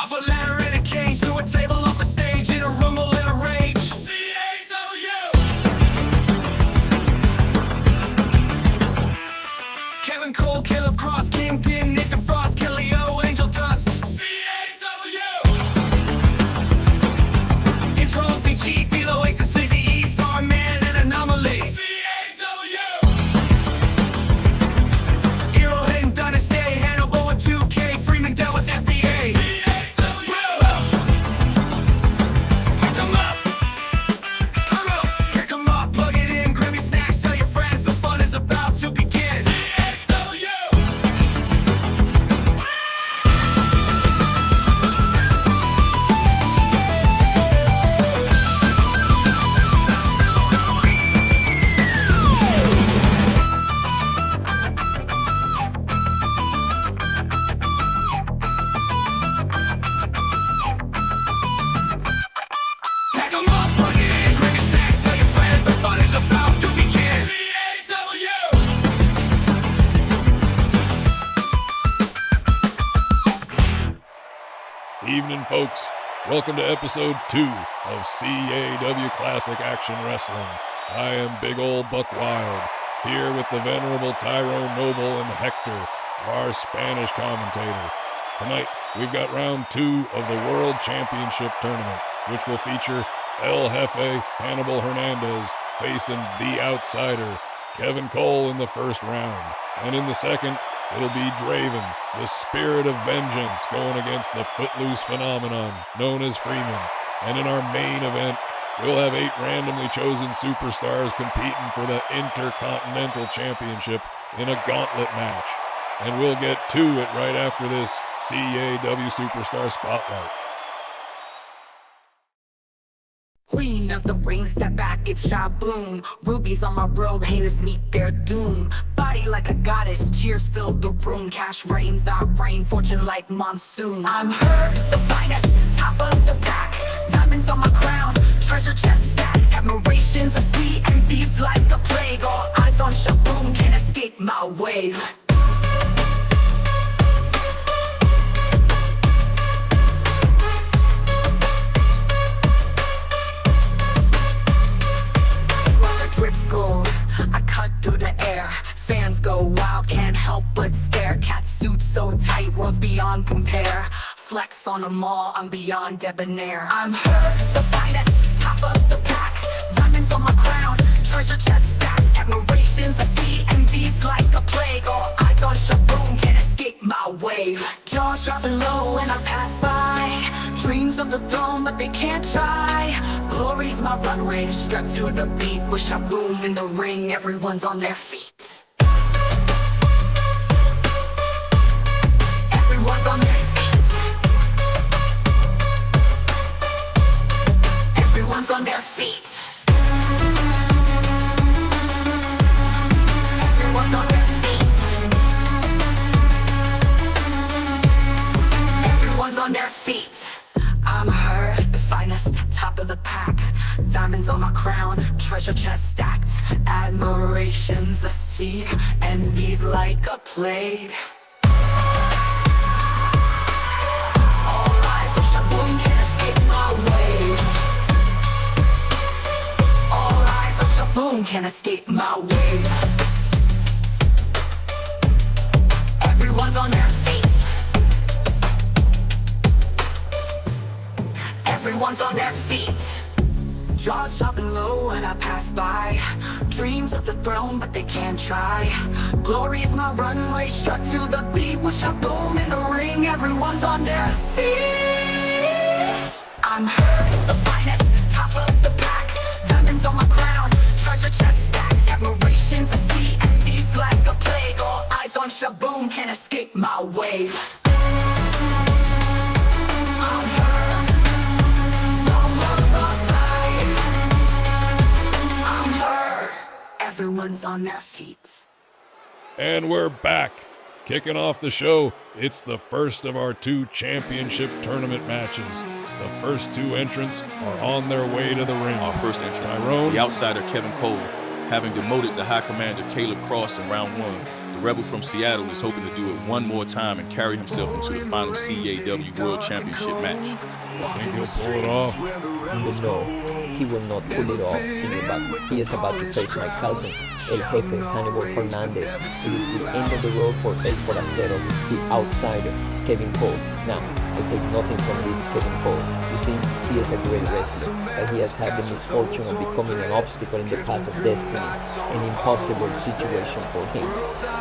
Off a ladder in a cage to a table off a stage in a rumble in a rage. CAW! Kevin Cole, Caleb Cross, Kingpin, Nathan Frost, Kelly O, Angel Dust. CAW! Intro, BG, Below, Ace and Sleazy E, Starman, and Anomaly. CAW! Hero, Hidden Dynasty, Hannibal with 2K, Freeman dealt with FBA. Evening, folks. Welcome to episode 2 of CAW Classic Action Wrestling. I am Big Ol' Buck Wild, here with the venerable Tyrone Noble and Hector, our Spanish commentator. Tonight, we've got round 2 of the World Championship Tournament, which will feature El Jefe Hannibal Hernandez facing The Outsider, Kevin Cole in the first round. And in the second, it'll be Draven, the spirit of vengeance, going against the Footloose phenomenon known as Freeman. And in our main event, we'll have 8 randomly chosen superstars competing for the Intercontinental Championship in a gauntlet match. And we'll get to it right after this CAW Superstar Spotlight. Queen of the ring, step back, it's shaboom. Rubies on my robe, haters meet their doom. Body like a goddess, cheers fill the room. Cash reigns, I reign, fortune like monsoon. I'm her, the finest, top of the pack. Diamonds on my crown, treasure chest stacks. Admirations I see, envies like the plague. All eyes on shaboom, can't escape my wave. Drips gold, I cut through the air. Fans go wild, can't help but stare. Cat suit so tight, worlds beyond compare. Flex on them all, I'm beyond debonair. I'm her, the finest, top of the pack. Diamonds on my crown, treasure chest stacks. Admirations I see, envies like a plague. All eyes on shaboom, can't escape my wave. Jaws dropping low when I pass by. Dreams of the throne, but they can't try. Glory's my runway, strapped to the beat. With shaboom in the ring, everyone's on their feet. Everyone's on their feet. Everyone's on their feet. Everyone's on their feet. Everyone's on their feet. I'm her, the finest, top of the pack. Diamonds on my crown, treasure chest stacked. Admirations I see, envies like a plague. All eyes on shaboom, can't escape my wave. All eyes on shaboom, can't escape my wave. Everyone's on their feet. Everyone's on their feet. Jaws dropping low when I pass by. Dreams of the throne, but they can't try. Glory is my runway, struck to the beat. With shaboom in the ring, everyone's on their feet. I'm her, the finest, top of the pack. Diamonds on my crown, treasure chest stacks. Admirations I see, envies like a plague. All eyes on shaboom, can't escape my wave. I'm her. Everyone's on their feet. And we're back. Kicking off the show, it's the first of our 2 championship tournament matches. The first 2 entrants are on their way to the ring. Our first entrant, Tyrone, the outsider Kevin Cole, having demoted the High Commander Caleb Cross in round 1. The Rebel from Seattle is hoping to do it one more time and carry himself into the final CAW World Championship match. Think he'll pull it off? No, he will not pull it off, Senior, but he is about to face my cousin, El Jefe Hannibal Hernandez. It is the end of the road for El Forastero, the outsider, Kevin Cole. Now, I take nothing from this Kevin Cole. You see, he is a great wrestler, but he has had the misfortune of becoming an obstacle in the path of destiny, an impossible situation for him.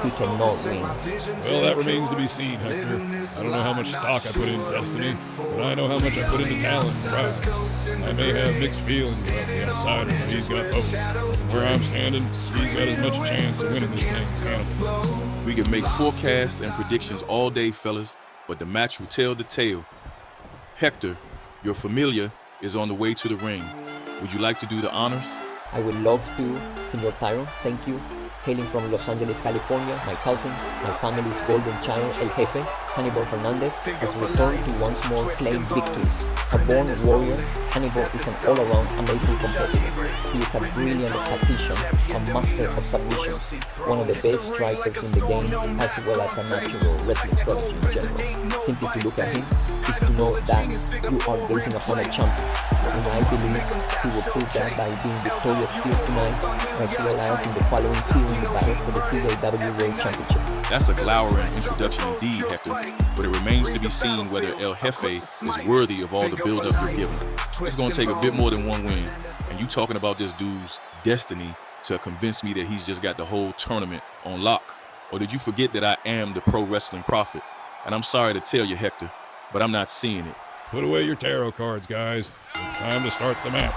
He cannot win. Well, that remains to be seen, Hector. I don't know how much stock I put in Destiny, but I know how much I put into talent and pride. I may have mixed feelings about the outsider, but he's got both. From where I'm standing, he's got as much chance of winning this thing as Hannibal. We can make forecasts and predictions all day, fellas, but the match will tell the tale. Hector, your familiar is on the way to the ring. Would you like to do the honors? I would love to, Senor Tyron, thank you. Hailing from Los Angeles, California, my cousin, my family's golden child, El Jefe, Hannibal Hernandez, has returned to once more claim victories. A born warrior, Hannibal is an all-around amazing competitor. He is a brilliant tactician, a master of submissions, one of the best strikers in the game, as well as a natural wrestling prodigy in general. Simply to look at him is to know that you are gazing upon a champion. And I believe he will prove that by being victorious here tonight, as well as in the following two in the battle for the CAW World Championship. That's a glowering introduction indeed, Hector, but it remains to be seen whether El Jefe is worthy of all the build-up you're giving. It's going to take a bit more than one win, and you talking about this dude's destiny to convince me that he's just got the whole tournament on lock. Or did you forget that I am the pro wrestling prophet? And I'm sorry to tell you, Hector, but I'm not seeing it. Put away your tarot cards, guys. It's time to start the match.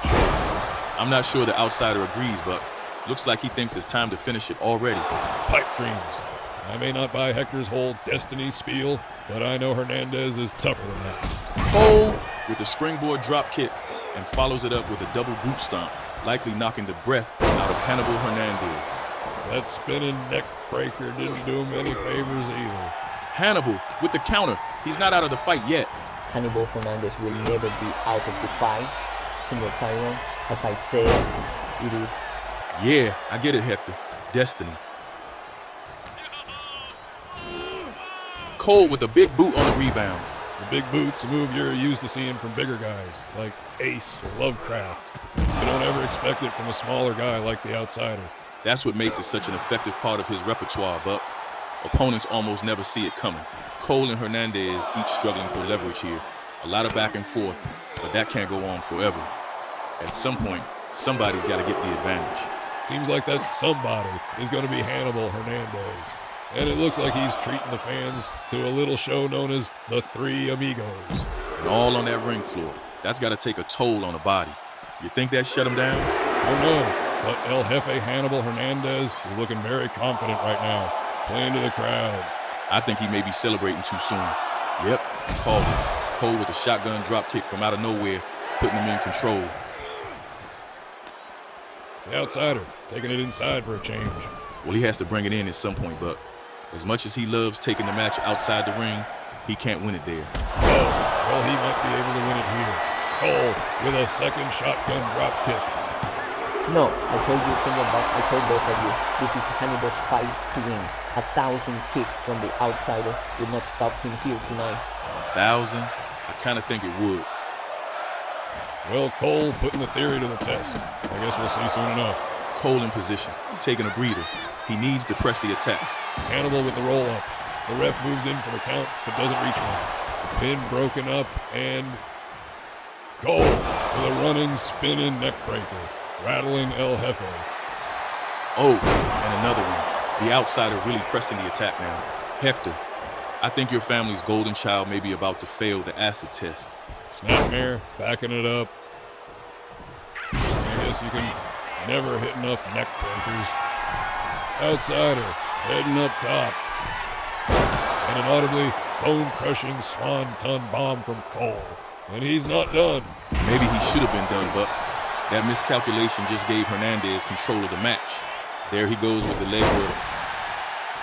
I'm not sure the outsider agrees, but looks like he thinks it's time to finish it already. Pipe dreams. I may not buy Hector's whole Destiny spiel, but I know Hernandez is tougher than that. Cole with the springboard drop kick and follows it up with a double boot stomp, likely knocking the breath out of Hannibal Hernandez. That spinning neck breaker didn't do him any favors either. Hannibal with the counter. He's not out of the fight yet. Hannibal Hernandez will never be out of the fight. Senor Tyron, as I said, it is... Yeah, I get it, Hector. Destiny. Cole with a big boot on the rebound. The big boot's a move you're used to seeing from bigger guys, like Ace or Lovecraft. You don't ever expect it from a smaller guy like the outsider. That's what makes it such an effective part of his repertoire, Buck. Opponents almost never see it coming. Cole and Hernandez each struggling for leverage here. A lot of back and forth, but that can't go on forever. At some point, somebody's got to get the advantage. Seems like that somebody is going to be Hannibal Hernandez. And it looks like he's treating the fans to a little show known as the Three Amigos. And all on that ring floor. That's got to take a toll on the body. You think that shut him down? Oh no, but El Jefe Hannibal Hernandez is looking very confident right now, playing to the crowd. I think he may be celebrating too soon. Yep, called it. Cole with a shotgun drop kick from out of nowhere, putting him in control. The outsider, taking it inside for a change. Well, he has to bring it in at some point, Buck. As much as he loves taking the match outside the ring, he can't win it there. Oh, well, he might be able to win it here. Cole with a second shotgun drop kick. No, I told you, Senor Buck, I told both of you, this is Hannibal's fight to win. 1,000 kicks from the outsider would not stop him here tonight. 1,000? I kind of think it would. Well, Cole putting the theory to the test. I guess we'll see soon enough. Cole in position, taking a breather. He needs to press the attack. Hannibal with the roll-up. The ref moves in for the count, but doesn't reach one. The pin broken up, and Cole with a running, spinning neck breaker, rattling El Jefe. Oh, and another one. The outsider really pressing the attack now. Hector, I think your family's golden child may be about to fail the acid test. Snapmare, backing it up. I guess you can never hit enough neck breakers. Outsider, heading up top. And an audibly bone-crushing swanton bomb from Cole. And he's not done. Maybe he should have been done, Buck. That miscalculation just gave Hernandez control of the match. There he goes with the leg work.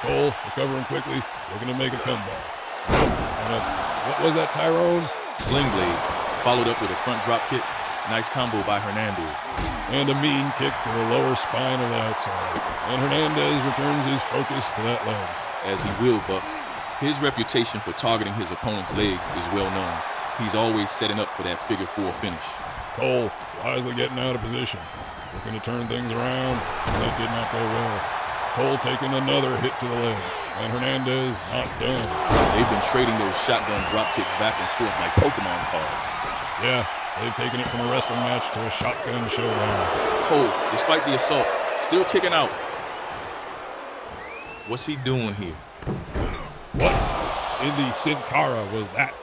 Cole recovering quickly, looking to make a comeback. And what was that, Tyrone? Sling blade, followed up with a front drop kick. Nice combo by Hernandez. and a mean kick to the lower spine of the outside. And Hernandez returns his focus to that leg. As he will, Buck. His reputation for targeting his opponent's legs is well known. He's always setting up for that figure four finish. Cole wisely getting out of position, looking to turn things around, and that did not go well. Cole taking another hit to the leg, and Hernandez not done. They've been trading those shotgun drop kicks back and forth like Pokemon cards. Yeah, they've taken it from a wrestling match to a shotgun showdown. Cole, despite the assault, still kicking out. What's he doing here? What in the Sin Cara was that?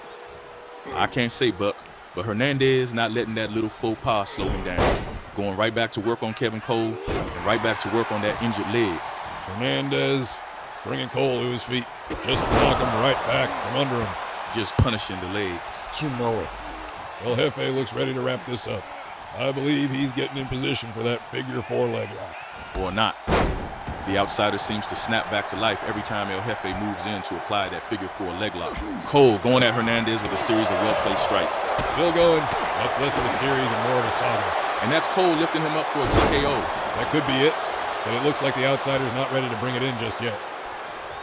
I can't say, Buck, but Hernandez not letting that little faux pas slow him down. Going right back to work on Kevin Cole and right back to work on that injured leg. Hernandez bringing Cole to his feet just to knock him right back from under him. Just punishing the legs. You know it. El Jefe looks ready to wrap this up. I believe he's getting in position for that figure four leg lock. Or not. The outsider seems to snap back to life every time El Jefe moves in to apply that figure four leg lock. Cole going at Hernandez with a series of well-placed strikes. Still going. That's less of a series and more of a saga. And that's Cole lifting him up for a TKO. That could be it, but it looks like the outsider's not ready to bring it in just yet.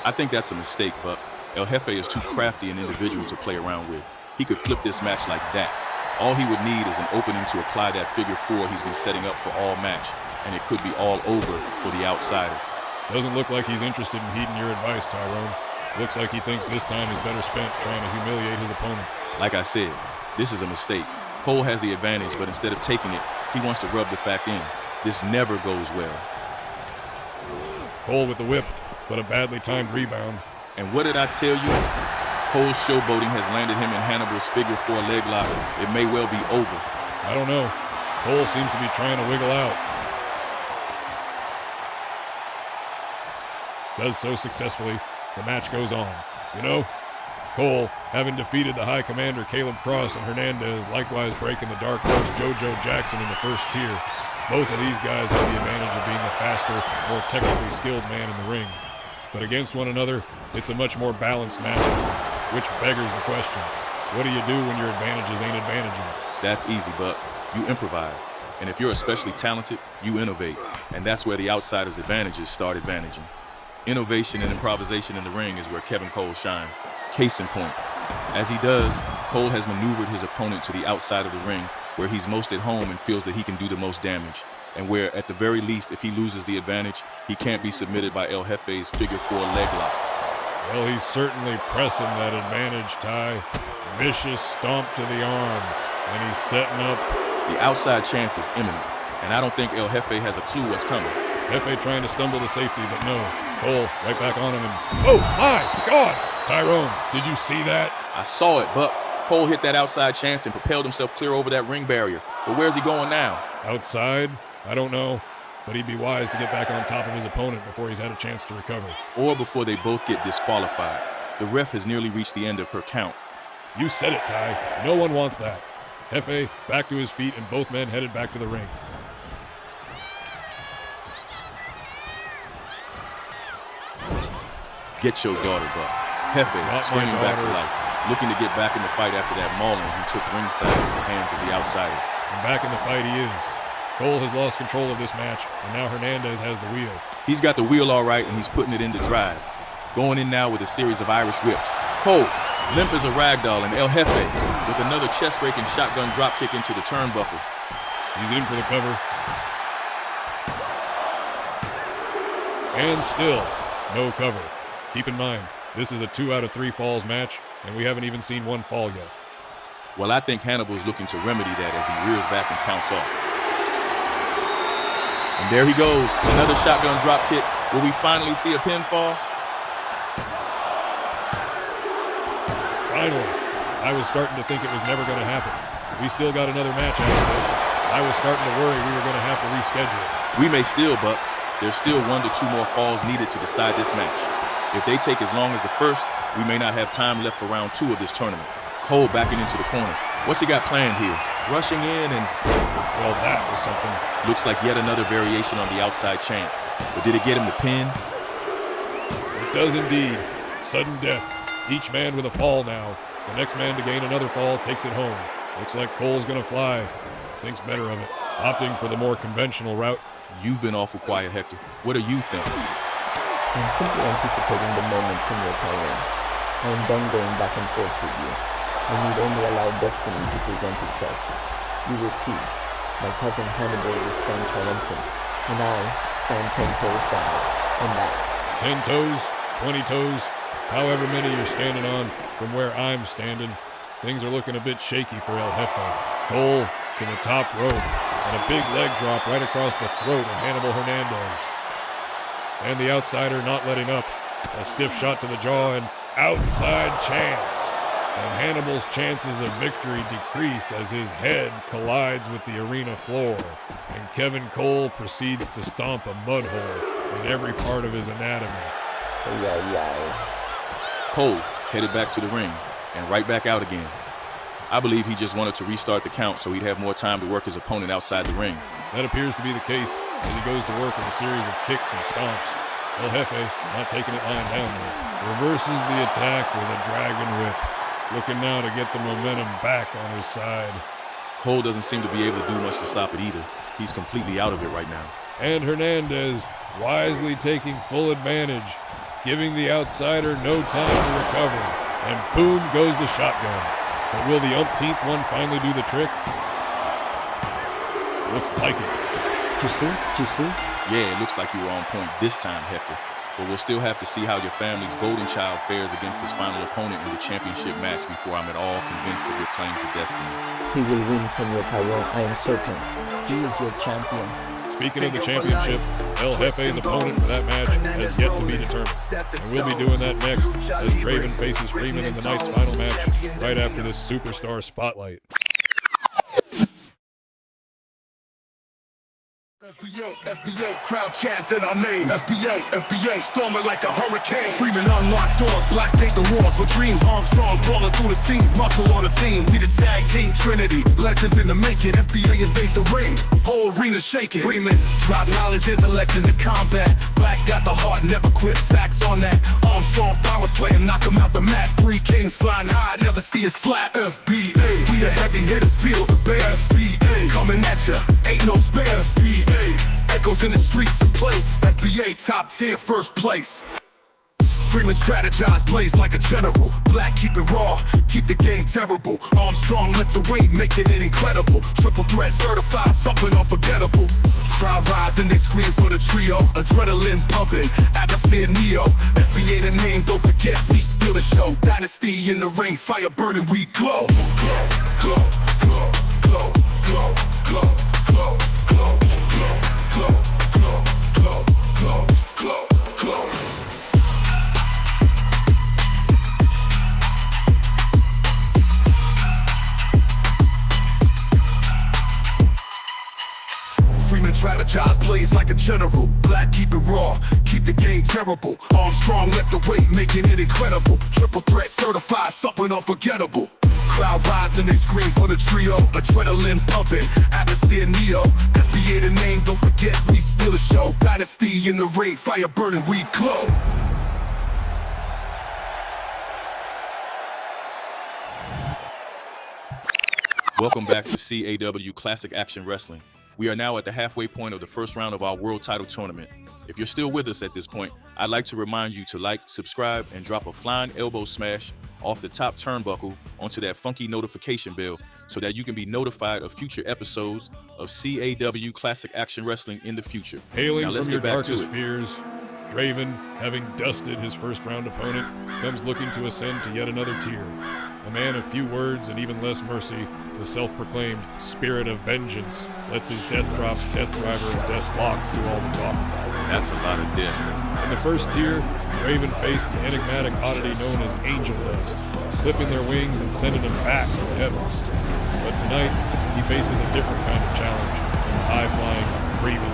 I think that's a mistake, Buck. El Jefe is too crafty an individual to play around with. He could flip this match like that. All he would need is an opening to apply that figure four he's been setting up for all match, and it could be all over for the outsider. Doesn't look like he's interested in heeding your advice, Tyrone. Looks like he thinks this time is better spent trying to humiliate his opponent. Like I said, this is a mistake. Cole has the advantage, but instead of taking it, he wants to rub the fact in. This never goes well. Cole with the whip, but a badly timed rebound. And what did I tell you? Cole's showboating has landed him in Hannibal's figure four leg lock. It may well be over. I don't know. Cole seems to be trying to wiggle out. Does so successfully. The match goes on. You know, Cole, having defeated the High Commander Caleb Cross and Hernandez, likewise breaking the Dark Horse JoJo Jackson in the first tier. Both of these guys have the advantage of being the faster, more technically skilled man in the ring. But against one another, it's a much more balanced match, which beggars the question. What do you do when your advantages ain't advantaging? That's easy, Buck. You improvise. And if you're especially talented, you innovate. And that's where the outsider's advantages start advantaging. Innovation and improvisation in the ring is where Kevin Cole shines. Case in point. As he does, Cole has maneuvered his opponent to the outside of the ring where he's most at home and feels that he can do the most damage, and where, at the very least, if he loses the advantage, he can't be submitted by El Jefe's figure four leg lock. Well, he's certainly pressing that advantage, Ty. Vicious stomp to the arm, and he's setting up. The outside chance is imminent, and I don't think El Jefe has a clue what's coming. Jefe trying to stumble to safety, but no. Cole right back on him, and oh my God! Tyrone, did you see that? I saw it, Buck. Cole hit that outside chance and propelled himself clear over that ring barrier. But where's he going now? Outside? I don't know. But he'd be wise to get back on top of his opponent before he's had a chance to recover. Or before they both get disqualified. The ref has nearly reached the end of her count. You said it, Ty. No one wants that. Jefe back to his feet, and both men headed back to the ring. Get your daughter, Buck. Jefe springing back to life, looking to get back in the fight after that mauling he took ringside in the hands of the outsider. And back in the fight he is. Cole has lost control of this match, and now Hernandez has the wheel. He's got the wheel all right, and he's putting it into drive. Going in now with a series of Irish whips. Cole, limp as a ragdoll, and El Jefe with another chest-breaking shotgun dropkick into the turnbuckle. He's in for the cover. And still, no cover. Keep in mind, this is a 2 out of 3 falls match, and we haven't even seen one fall yet. Well, I think Hannibal's looking to remedy that as he rears back and counts off. And there he goes, another shotgun drop kick. Will we finally see a pinfall? Finally. I was starting to think it was never going to happen. We still got another match after this. I was starting to worry we were going to have to reschedule it. We may still, Buck. There's still 1 to 2 more falls needed to decide this match. If they take as long as the first, we may not have time left for round 2 of this tournament. Cole backing into the corner. What's he got planned here? Rushing in and... Well, that was something. Looks like yet another variation on the outside chance. But did it get him the pin? It does indeed. Sudden death. Each man with a fall now. The next man to gain another fall takes it home. Looks like Cole's gonna fly. thinks better of it, opting for the more conventional route. You've been awful quiet, Hector. What are you thinking? I'm simply anticipating the moment, Senor Tyrone. I am done going back and forth with you. I need only allow destiny to present itself. You will see. My cousin Hannibal will stand triumphant, and I stand 10 toes down on that. 10 toes, 20 toes, however many you're standing on from where I'm standing, things are looking a bit shaky for El Jefe. Cole to the top rope, and a big leg drop right across the throat of Hannibal Hernandez. And the outsider not letting up. A stiff shot to the jaw and outside chance. And Hannibal's chances of victory decrease as his head collides with the arena floor. And Kevin Cole proceeds to stomp a mud hole in every part of his anatomy. Cole headed back to the ring and right back out again. I believe he just wanted to restart the count so he'd have more time to work his opponent outside the ring. That appears to be the case as he goes to work with a series of kicks and stomps. El Jefe, not taking it lying down there, reverses the attack with a dragon whip, looking now to get the momentum back on his side. Cole doesn't seem to be able to do much to stop it either. He's completely out of it right now. And Hernandez wisely taking full advantage, giving the outsider no time to recover. And boom goes the shotgun. But will the umpteenth one finally do the trick? Looks like it. Juicy? Yeah, it looks like you were on point this time, Hector. But we'll still have to see how your family's golden child fares against his final opponent in the championship match before I'm at all convinced of your claims of destiny. He will win, Senor Tyrone, I am certain. He is your champion. Speaking of the championship, El Jefe's opponent for that match has yet to be determined. And we'll be doing that next as Draven faces Freeman in the night's final match right after this Superstar Spotlight. FBA, crowd chants in our name. FBA, storming like a hurricane. Freeman unlocked doors, black paint the walls for dreams. Armstrong brawling through the scenes, muscle on the team. We the tag team Trinity, legends in the making. FBA invades the ring, whole arena shaking. Freeman, drop knowledge, intellect into combat. Black got the heart, never quit, facts on that. Armstrong power slam, knock him out the mat. 3 kings flying high, never see us flat. FBA, we the heavy hitters, feel the bass. FBA, coming at ya, ain't no spare. FBA, echoes in the streets of place. FBA top tier, first place. Freeman strategize, blaze like a general. Black keep it raw, keep the game terrible. Armstrong lift the weight, making it incredible. Triple threat certified, something unforgettable. Crowd rising, they scream for the trio. Adrenaline pumping, atmosphere neo. FBA the name, don't forget, we steal the show. Dynasty in the ring, fire burning, we glow. Glow, glow, glow, glow, glow, glow, glow, glow, glow, glow, glow, glow, glow. Freeman strategize, blaze like a general. Black keep it raw, keep the game terrible. Armstrong left the weight, making it incredible. Triple threat certified, something unforgettable. Crowd rising, they scream for the trio. Adrenaline pumping, atmosphere neo. FBA the name, don't forget, we steal the show. Dynasty in the ring, fire burning, we glow. Welcome back to CAW Classic Action Wrestling. We are now at the halfway point of the first round of our World Title Tournament. If you're still with us at this point, I'd like to remind you to like, subscribe, and drop a flying elbow smash off the top turnbuckle onto that funky notification bell so that you can be notified of future episodes of CAW Classic Action Wrestling in the future. Hailing Now let's from get your back to darkest it. fears, Draven, having dusted his first round opponent, comes looking to ascend to yet another tier. A man of few words and even less mercy, the self-proclaimed Spirit of Vengeance lets his death drops, death driver, and death locks do all the talking. That's a lot of death. In the first tier, Draven faced the enigmatic oddity known as Angel Dust, clipping their wings and sending them back to the heavens. But tonight, he faces a different kind of challenge in the high-flying Freeman.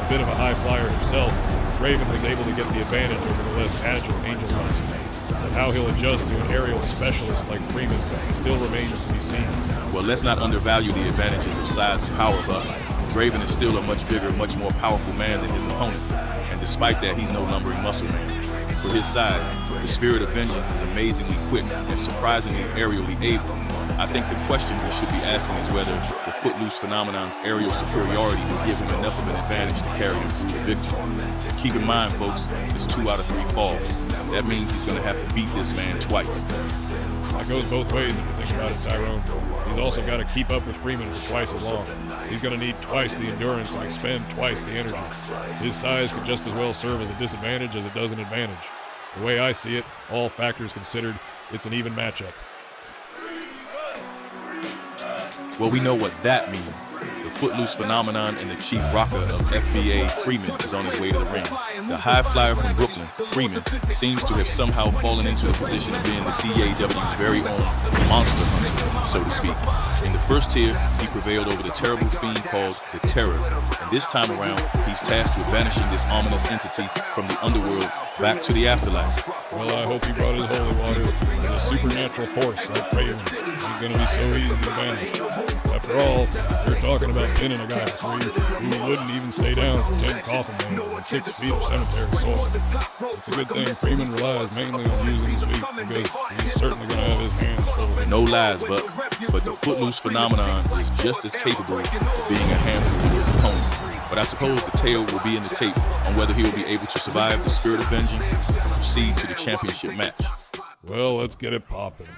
A bit of a high flyer himself, Draven was able to get the advantage over the less agile Angel Dust. But how he'll adjust to an aerial specialist like Freeman still remains to be seen. Well, let's not undervalue the advantages of size and power, but Draven is still a much bigger, much more powerful man than his opponent. And despite that, he's no lumbering muscle man. For his size, the Spirit of Vengeance is amazingly quick and surprisingly aerially able. I think the question we should be asking is whether the Footloose phenomenon's aerial superiority will give him enough of an advantage to carry him through the victory. Keep in mind, folks, it's 2 out of 3 falls. That means he's going to have to beat this man twice. That goes both ways if you think about it, Tyrone. He's also got to keep up with Freeman for twice as long. He's going to need twice the endurance and expend twice the energy. His size could just as well serve as a disadvantage as it does an advantage. The way I see it, all factors considered, it's an even matchup. Well, we know what that means. The Footloose phenomenon and the chief rocker of FBA, Freeman, is on his way to the ring. The high flyer from Brooklyn, Freeman, seems to have somehow fallen into the position of being the CAW's very own monster hunter, so to speak. In the first tier, he prevailed over the terrible fiend called the Terror. And this time around, he's tasked with banishing this ominous entity from the underworld back to the afterlife. Well, I hope he brought his holy water and a supernatural force like Raven. He's going to be so easy to banish. After all, we're talking about pinning a guy for 3 who wouldn't even stay down for 10 coffin nails and 6 feet of cemetery soil. It's a good thing Freeman relies mainly on using his feet because he's certainly going to have his hands full. No lies, but the Footloose phenomenon is just as capable of being a handful of his opponent. But I suppose the tale will be in the tape on whether he will be able to survive the spirit of vengeance and proceed to the championship match. Well, let's get it popping.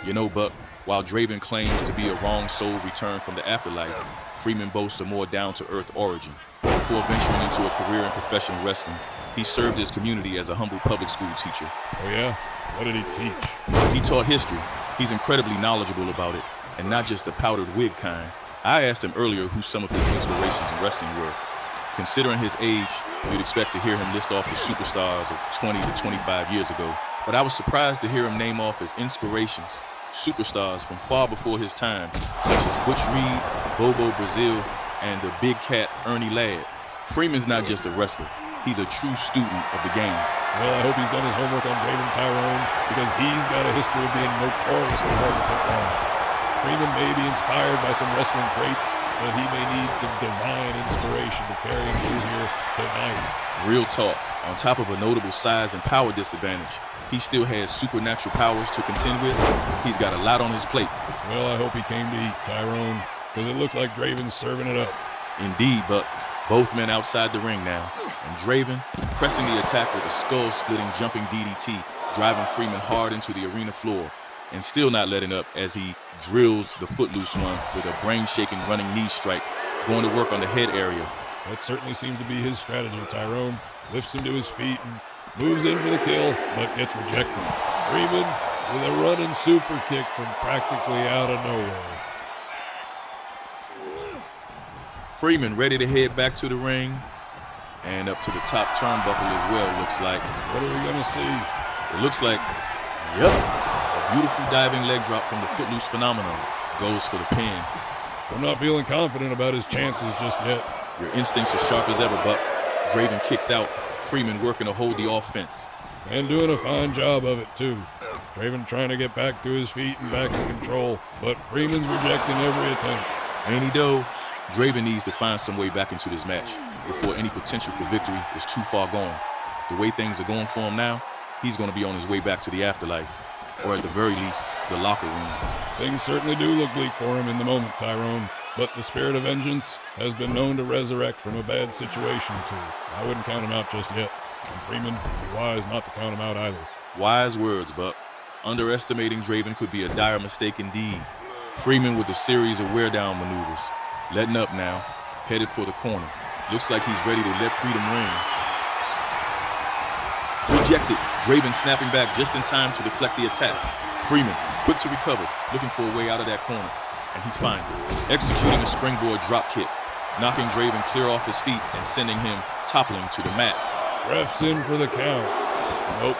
You know, Buck, while Draven claims to be a wrong soul returned from the afterlife, Freeman boasts a more down-to-earth origin. Before venturing into a career in professional wrestling, he served his community as a humble public school teacher. Oh yeah? What did he teach? He taught history. He's incredibly knowledgeable about it, and not just the powdered wig kind. I asked him earlier who some of his inspirations in wrestling were. Considering his age, you'd expect to hear him list off the superstars of 20 to 25 years ago, but I was surprised to hear him name off his inspirations, superstars from far before his time, such as Butch Reed, Bobo Brazil, and the big cat Ernie Ladd. Freeman's not just a wrestler, he's a true student of the game. Well, I hope he's done his homework on Draven Tyrone because he's got a history of being notoriously hard to put down. Freeman may be inspired by some wrestling greats, but he may need some divine inspiration to carry him through here tonight. Real talk, on top of a notable size and power disadvantage, he still has supernatural powers to contend with. He's got a lot on his plate. Well, I hope he came to eat, Tyrone, because it looks like Draven's serving it up. Indeed, but both men outside the ring now, and Draven pressing the attack with a skull-splitting jumping DDT, driving Freeman hard into the arena floor, and still not letting up as he drills the Footloose one with a brain-shaking running knee strike, going to work on the head area. That certainly seems to be his strategy, Tyrone. Lifts him to his feet and moves in for the kill, but gets rejected. Freeman with a running super kick from practically out of nowhere. Freeman ready to head back to the ring and up to the top turnbuckle as well, looks like. What are we gonna see? It looks like, yep, a beautiful diving leg drop from the Footloose phenomenon. Goes for the pin. I'm not feeling confident about his chances just yet. Your instincts are sharp as ever, Buck. Draven kicks out, Freeman working to hold the offense. And doing a fine job of it, too. Draven trying to get back to his feet and back in control, but Freeman's rejecting every attempt. Ain't he though? Draven needs to find some way back into this match before any potential for victory is too far gone. The way things are going for him now, he's going to be on his way back to the afterlife, or at the very least, the locker room. Things certainly do look bleak for him in the moment, Tyrone, but the spirit of vengeance has been known to resurrect from a bad situation, too. I wouldn't count him out just yet, and Freeman would be wise not to count him out either. Wise words, Buck. Underestimating Draven could be a dire mistake indeed. Freeman with a series of wear-down maneuvers. Letting up now, headed for the corner. Looks like he's ready to let freedom ring. Rejected, Draven snapping back just in time to deflect the attack. Freeman, quick to recover, looking for a way out of that corner, and he finds it. Executing a springboard drop kick, knocking Draven clear off his feet and sending him toppling to the mat. Ref's in for the count. Nope,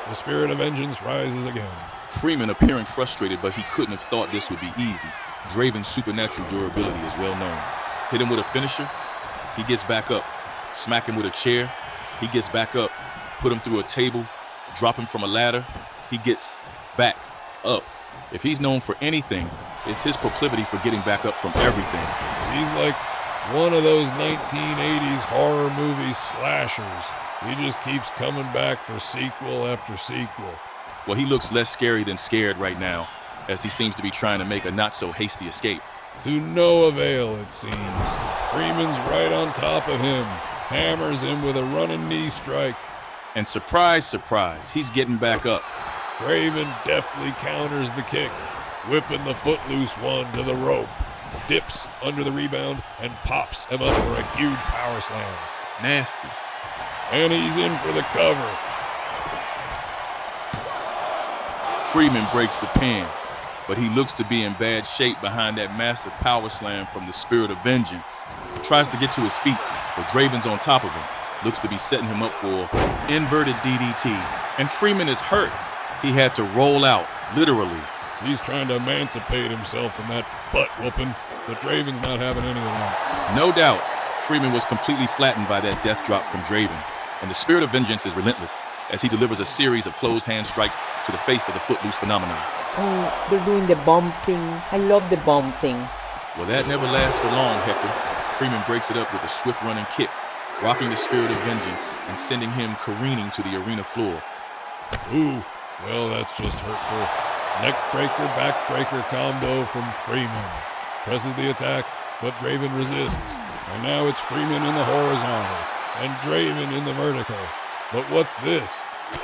the spirit of vengeance rises again. Freeman appearing frustrated, but he couldn't have thought this would be easy. Draven's supernatural durability is well known. Hit him with a finisher, he gets back up. Smack him with a chair, he gets back up. Put him through a table, drop him from a ladder, he gets back up. If he's known for anything, it's his proclivity for getting back up from everything. He's like one of those 1980s horror movie slashers. He just keeps coming back for sequel after sequel. Well, he looks less scary than scared right now, as he seems to be trying to make a not-so-hasty escape. To no avail, it seems. Freeman's right on top of him, hammers him with a running knee strike. And surprise, surprise, he's getting back up. Draven deftly counters the kick, whipping the footloose one to the rope, dips under the rebound, and pops him up for a huge power slam. Nasty. And he's in for the cover. Freeman breaks the pin, but he looks to be in bad shape behind that massive power slam from the Spirit of Vengeance. Tries to get to his feet, but Draven's on top of him. Looks to be setting him up for inverted DDT. And Freeman is hurt. He had to roll out, literally. He's trying to emancipate himself from that butt whooping, but Draven's not having any of that. No doubt, Freeman was completely flattened by that death drop from Draven. And the Spirit of Vengeance is relentless as he delivers a series of closed hand strikes to the face of the footloose phenomenon. Oh, they're doing the bomb thing. I love the bomb thing. Well, that never lasts for long, Hector. Freeman breaks it up with a swift running kick, rocking the Spirit of Vengeance and sending him careening to the arena floor. Ooh, well, that's just hurtful. Neckbreaker, backbreaker combo from Freeman. Presses the attack, but Draven resists. And now it's Freeman in the horizontal and Draven in the vertical. But what's this?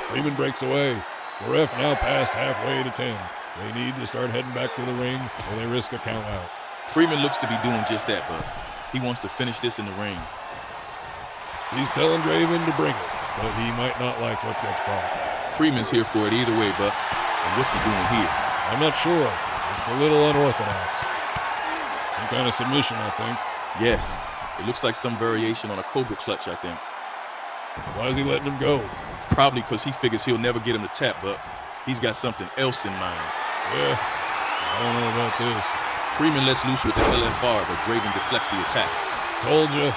Freeman breaks away. The ref now past halfway to 10. They need to start heading back to the ring or they risk a count out. Freeman looks to be doing just that, Buck. He wants to finish this in the ring. He's telling Draven to bring it, but he might not like what gets brought. Freeman's here for it either way, Buck. And what's he doing here? I'm not sure. It's a little unorthodox. Some kind of submission, I think. Yes. It looks like some variation on a Cobra clutch, I think. Why is he letting him go? Probably because he figures he'll never get him to tap, Buck. He's got something else in mind. Yeah, I don't know about this. Freeman lets loose with the LFR, but Draven deflects the attack. Told you.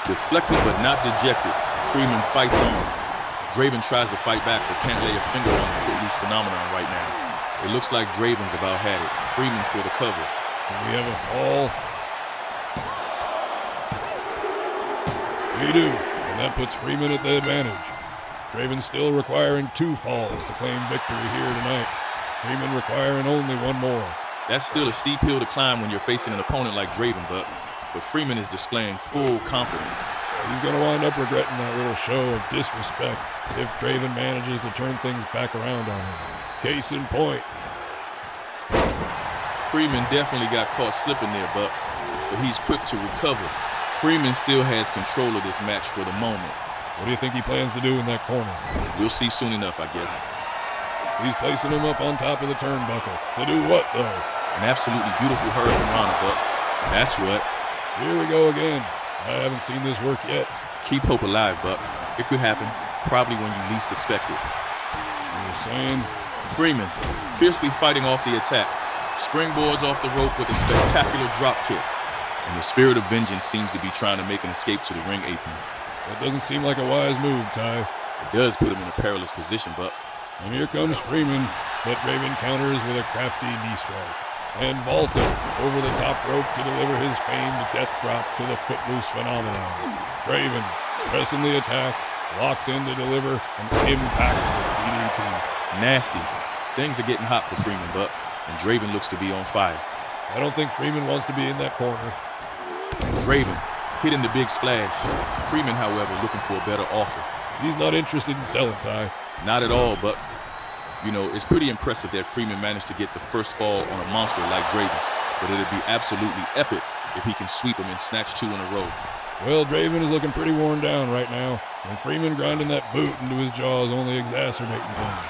Deflected but not dejected, Freeman fights on. Draven tries to fight back but can't lay a finger on the footloose phenomenon right now. It looks like Draven's about had it. Freeman for the cover. Do we have a fall? We do, and that puts Freeman at the advantage. Draven still requiring 2 falls to claim victory here tonight. Freeman requiring only 1 more. That's still a steep hill to climb when you're facing an opponent like Draven, Buck. But Freeman is displaying full confidence. He's going to wind up regretting that little show of disrespect if Draven manages to turn things back around on him. Case in point. Freeman definitely got caught slipping there, Buck, but he's quick to recover. Freeman still has control of this match for the moment. What do you think he plans to do in that corner? We'll see soon enough, I guess. He's placing him up on top of the turnbuckle. To do what, though? An absolutely beautiful Hurricane Rana, Buck. That's what. Here we go again. I haven't seen this work yet. Keep hope alive, Buck. It could happen, probably when you least expect it. You're saying? Freeman, fiercely fighting off the attack, springboards off the rope with a spectacular drop kick. And the Spirit of Vengeance seems to be trying to make an escape to the ring apron. That doesn't seem like a wise move, Ty. It does put him in a perilous position, Buck. And here comes Freeman, but Draven counters with a crafty knee strike. And vaulting over the top rope to deliver his famed death drop to the footloose phenomenon. Draven, pressing the attack, locks in to deliver an impactful DDT. Nasty. Things are getting hot for Freeman, Buck, and Draven looks to be on fire. I don't think Freeman wants to be in that corner. Draven, hitting the big splash. Freeman, however, looking for a better offer. He's not interested in selling, Ty. Not at all, Buck. You know, it's pretty impressive that Freeman managed to get the first fall on a monster like Draven, but it'd be absolutely epic if he can sweep him and snatch 2 in a row. Well, Draven is looking pretty worn down right now, and Freeman grinding that boot into his jaw is only exacerbating things.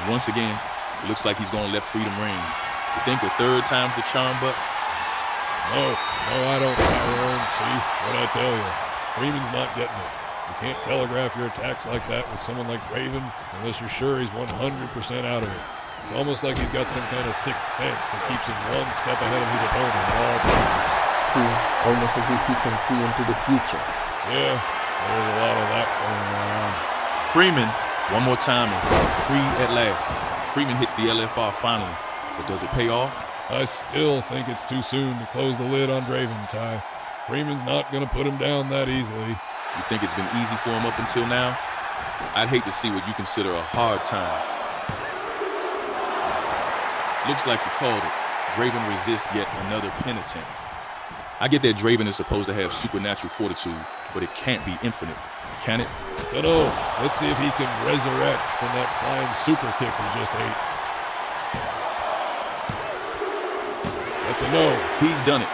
And once again, it looks like he's going to let freedom reign. You think the 3rd time's the charm, Buck? No, I don't, Tyrone. See what I tell you. Freeman's not getting it. You can't telegraph your attacks like that with someone like Draven unless you're sure he's 100% out of it. It's almost like he's got some kind of 6th sense that keeps him 1 step ahead of his opponent at all times. See, almost as if he can see into the future. Yeah, there's a lot of that going on. Freeman, one more time and free at last. Freeman hits the LFR finally, but does it pay off? I still think it's too soon to close the lid on Draven, Ty. Freeman's not going to put him down that easily. You think it's been easy for him up until now? I'd hate to see what you consider a hard time. Looks like you called it. Draven resists yet another penitent. I get that Draven is supposed to have supernatural fortitude, but it can't be infinite, can it? Dunno. Let's see if he can resurrect from that flying super kick he just ate. That's a no. He's done it.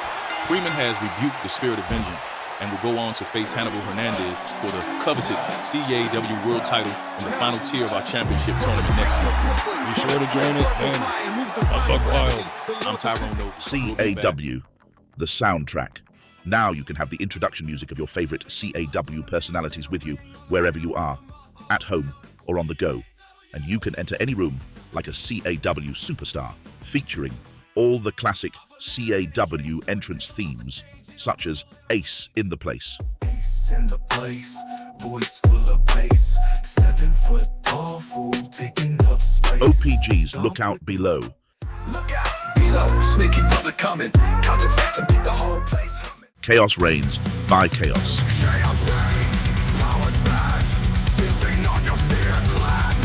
Freeman has rebuked the spirit of vengeance and will go on to face Hannibal Hernandez for the coveted CAW World title in the final tier of our championship tournament next week. Be sure to join us then. I'm Buck Wild. I'm Tyrone Noble. CAW, the soundtrack. Now you can have the introduction music of your favorite CAW personalities with you wherever you are, at home or on the go. And you can enter any room like a CAW superstar, featuring all the classic CAW entrance themes, such as Ace in the Place, Ace in the place, voice full of bass, 7 foot tall fool taking up space. OPG's Look Out Below, Look out below, sneaky brother coming, contact to beat the whole place humming. Chaos Reigns by Chaos, Chaos reigns, power smash, this ain't on your fear clad,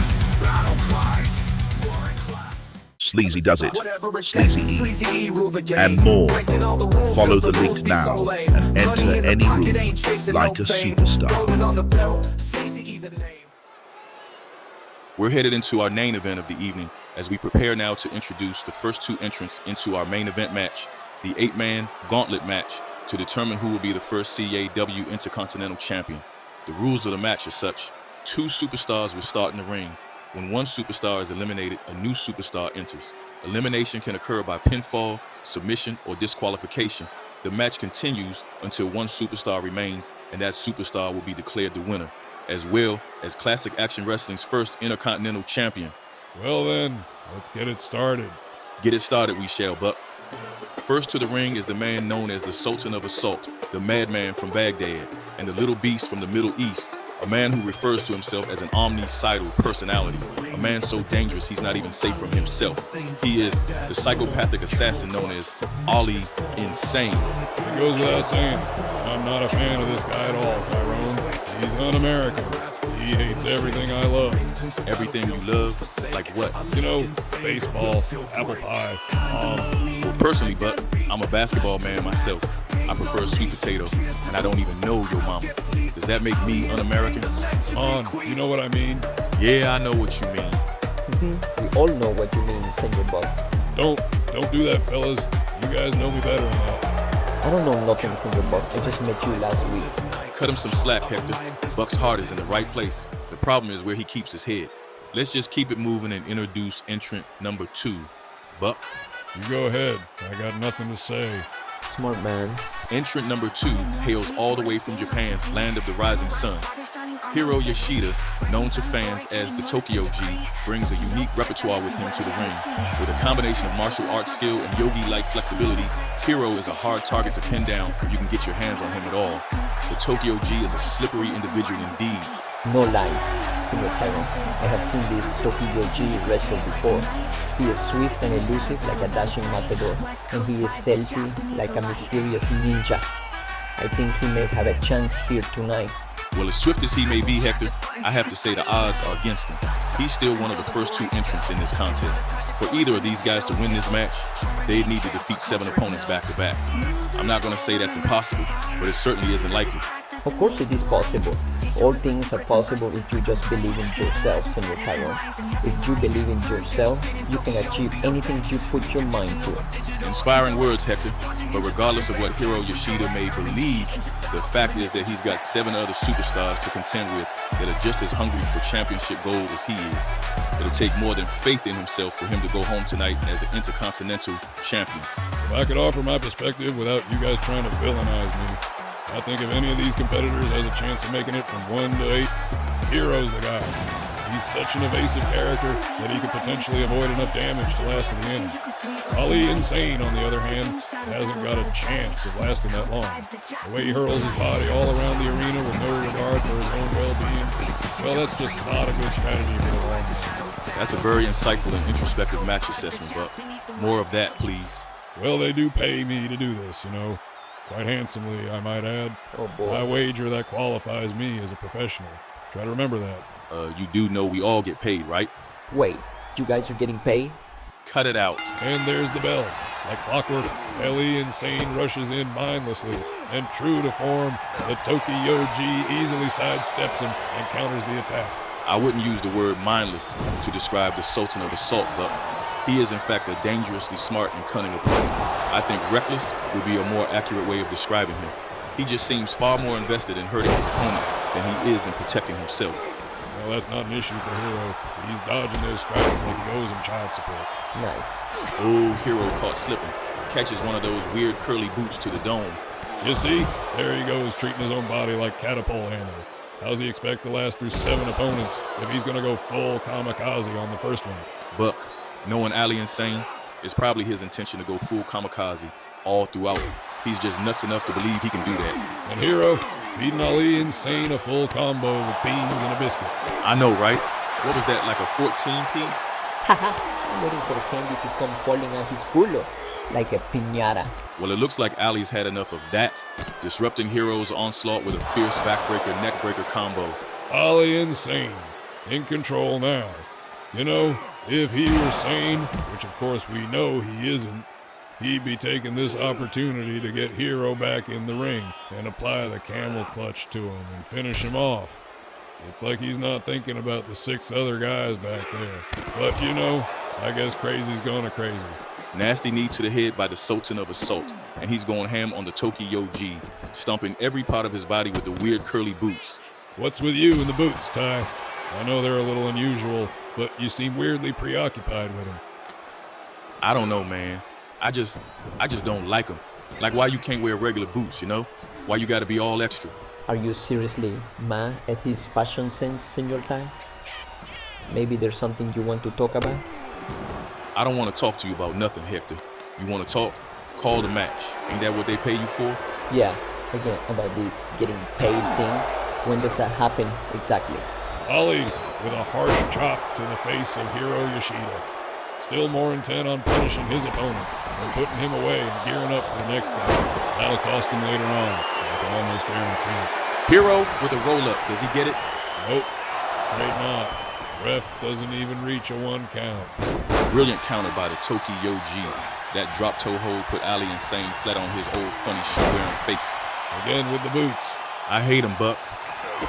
battle cries, roaring class. Sleazy Does It, Whatever it Sleazy takes, E, Sleazy E rule the game. and more. Breaking all the rules, Follow 'cause the rules link be now so lame. and Money enter in the any pocket room ain't chasing like no a fame. superstar. Rolling on the belt, Sleazy E the name. We're headed into our main event of the evening as we prepare now to introduce the first two entrants into our main event match, the 8-man gauntlet match, to determine who will be the first CAW Intercontinental Champion. The rules of the match are such: 2 superstars will start in the ring. When one superstar is eliminated, a new superstar enters. Elimination can occur by pinfall, submission, or disqualification. The match continues until one superstar remains, and that superstar will be declared the winner, as well as Classic Action Wrestling's first Intercontinental Champion. Well then, let's get it started. Get it started, we shall, Buck. First to the ring is the man known as the Sultan of Assault, the Madman from Baghdad, and the Little Beast from the Middle East, a man who refers to himself as an omnicidal personality, a man so dangerous he's not even safe from himself. He is the psychopathic assassin known as Ali Insane. It goes without saying, I'm not a fan of this guy at all, Tyrone. He's un-American. He hates everything I love. Everything you love? Like what? You know, baseball, apple pie, Well, personally, Buck, I'm a basketball man myself. I prefer sweet potato, and I don't even know your mama. Does that make me un-American? you know what I mean? Yeah, I know what you mean. We all know what you mean, Senor Buck. Don't do that, fellas. You guys know me better than that. I don't know nothing, Senor Buck. I just met you last week. Cut him some slack, Hector. Buck's heart is in the right place. The problem is where he keeps his head. Let's just keep it moving and introduce entrant number 2, Buck. You go ahead. I got nothing to say. Smart man. Entrant number 2 hails all the way from Japan, land of the rising sun. Hiro Yoshida, known to fans as the Tokyo G, brings a unique repertoire with him to the ring. With a combination of martial arts skill and yogi-like flexibility, Hiro is a hard target to pin down if you can get your hands on him at all. The Tokyo G is a slippery individual indeed. No lies, Senor Tyrone. I have seen this Tokyo G wrestle before. He is swift and elusive like a dashing matador, and he is stealthy like a mysterious ninja. I think he may have a chance here tonight. Well, as swift as he may be, Hector, I have to say the odds are against him. He's still one of the first 2 entrants in this contest. For either of these guys to win this match, they'd need to defeat 7 opponents back to back. I'm not going to say that's impossible, but it certainly isn't likely. Of course it is possible. All things are possible if you just believe in yourself, Senor Tyrone. If you believe in yourself, you can achieve anything you put your mind to. Inspiring words, Hector, but regardless of what Hiro Yoshida may believe, the fact is that he's got 7 other superstars to contend with that are just as hungry for championship gold as he is. It'll take more than faith in himself for him to go home tonight as an Intercontinental Champion. If I could offer my perspective without you guys trying to villainize me, I think if any of these competitors has a chance of making it from 1 to 8, Hero's the guy. He's such an evasive character that he could potentially avoid enough damage to last to the end. Ali Insane, on the other hand, hasn't got a chance of lasting that long. The way he hurls his body all around the arena with no regard for his own well-being, well, that's just not a good strategy for the long run. That's a very insightful and introspective match assessment, Buck. More of that, please. Well, they do pay me to do this, you know. Quite handsomely, I might add. Oh boy. I wager that qualifies me as a professional. Try to remember that. You do know we all get paid, right? Wait, you guys are getting paid? Cut it out. And there's the bell. Like clockwork, LE Insane rushes in mindlessly, and true to form, the Tokyo G easily sidesteps him and counters the attack. I wouldn't use the word mindless to describe the Sultan of Assault, Buck. He is in fact a dangerously smart and cunning opponent. I think reckless would be a more accurate way of describing him. He just seems far more invested in hurting his opponent than he is in protecting himself. Well, that's not an issue for Hero. He's dodging those strikes like he owes him child support. Nice. Oh, Hero caught slipping. Catches one of those weird curly boots to the dome. You see? There he goes, treating his own body like catapult hammer. How's he expect to last through 7 opponents if he's gonna go full kamikaze on the first one? Buck, knowing Ali Insane, it's probably his intention to go full kamikaze all throughout. He's just nuts enough to believe he can do that. And Hero, feeding Ali Insane a full combo with beans and a biscuit. I know, right? What was that, like a 14-piece? Haha, I'm waiting for Candy to come falling out his culo like a piñata. Well, it looks like Ali's had enough of that, disrupting Hero's onslaught with a fierce backbreaker, neckbreaker combo. Ali Insane, in control now. You know, if he were sane, which of course we know he isn't, he'd be taking this opportunity to get Hero back in the ring and apply the camel clutch to him and finish him off. It's like he's not thinking about the 6 other guys back there. But you know, I guess crazy's gonna crazy. Nasty knee to the head by the Sultan of Assault, and he's going ham on the Tokyo G, stomping every part of his body with the weird curly boots. What's with you and the boots, Ty? I know they're a little unusual, but you seem weirdly preoccupied with them. I don't know, man. I just don't like them. Like why you can't wear regular boots, you know? Why you gotta be all extra? Are you seriously mad at his fashion sense, Senor Tai? Maybe there's something you want to talk about? I don't want to talk to you about nothing, Hector. You want to talk? Call the match. Ain't that what they pay you for? Yeah, again, about this getting paid thing. When does that happen exactly? Ali with a harsh chop to the face of Hiro Yoshida. Still more intent on punishing his opponent and putting him away and gearing up for the next guy. That'll cost him later on, I can almost guarantee it. Hero with a roll-up. Does he get it? Nope, afraid not. Ref doesn't even reach a 1 count. Brilliant counter by the Tokyo G. That drop toe hold put Ali Insane flat on his old funny shoe-wearing face. Again with the boots. I hate him, Buck.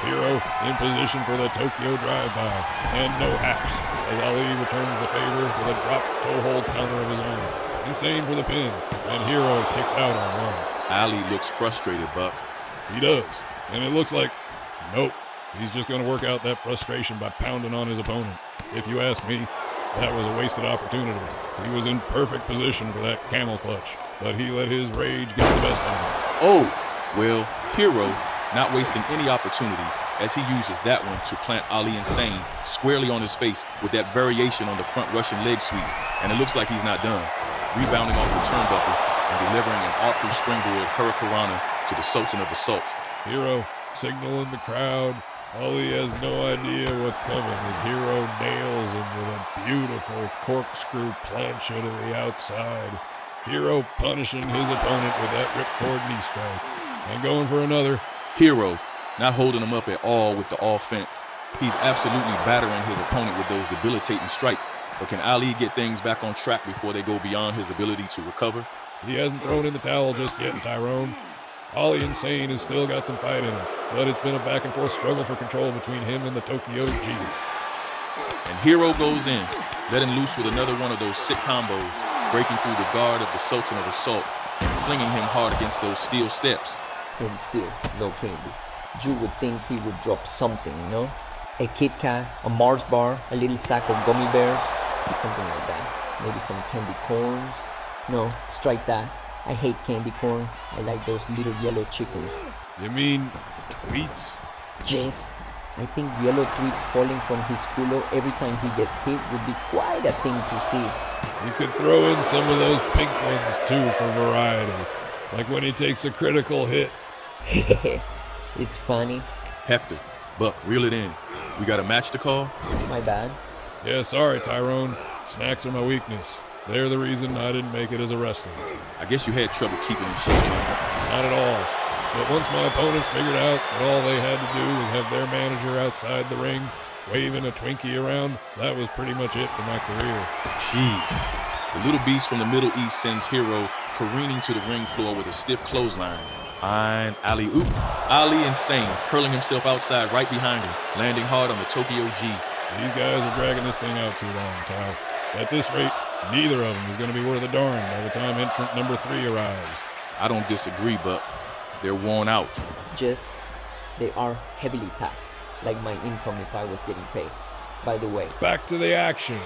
Hero in position for the Tokyo drive-by, and no haps, as Ali returns the favor with a drop toe hold counter of his own. Insane for the pin, and Hero kicks out on one. Ali looks frustrated, Buck. He does, and it looks like, nope, he's just going to work out that frustration by pounding on his opponent. If you ask me, that was a wasted opportunity. He was in perfect position for that camel clutch, but he let his rage get the best of him. Oh, well, Hero not wasting any opportunities as he uses that one to plant Ali Insane squarely on his face with that variation on the front Russian leg sweep. And it looks like he's not done. Rebounding off the turnbuckle and delivering an artful springboard hurricanrana to the Sultan of Assault. Hero signaling the crowd. Ali has no idea what's coming as Hero nails him with a beautiful corkscrew plancha to the outside. Hero punishing his opponent with that ripcord knee strike. And going for another. Hero not holding him up at all with the offense. He's absolutely battering his opponent with those debilitating strikes. But can Ali get things back on track before they go beyond his ability to recover? He hasn't thrown in the towel just yet, Tyrone. Ali Insane has still got some fight in him, but it's been a back and forth struggle for control between him and the Tokyo G. And Hero goes in, letting loose with another one of those sick combos, breaking through the guard of the Sultan of Assault and flinging him hard against those steel steps. And still, no candy. You would think he would drop something, you know? A Kit Kat, a Mars bar, a little sack of gummy bears, something like that. Maybe some candy corns. No, strike that. I hate candy corn. I like those little yellow chickens. You mean tweets? Yes, I think yellow tweets falling from his culo every time he gets hit would be quite a thing to see. You could throw in some of those pink ones too for variety. Like when he takes a critical hit. It's funny. Hector, Buck, reel it in. We got a match to call? My bad. Yeah, sorry, Tyrone. Snacks are my weakness. They're the reason I didn't make it as a wrestler. I guess you had trouble keeping in shape, huh? Not at all. But once my opponents figured out that all they had to do was have their manager outside the ring, waving a Twinkie around. That was pretty much it for my career. Jeez. The little beast from the Middle East sends Hero careening to the ring floor with a stiff clothesline. And alley-oop. Ali Insane, hurling himself outside right behind him, landing hard on the Tokyo G. These guys are dragging this thing out too long, Ty. At this rate, neither of them is going to be worth a darn by the time entrant number 3 arrives. I don't disagree, Buck. They're worn out. Just, they are heavily taxed, like my income if I was getting paid. By the way, Back to the action.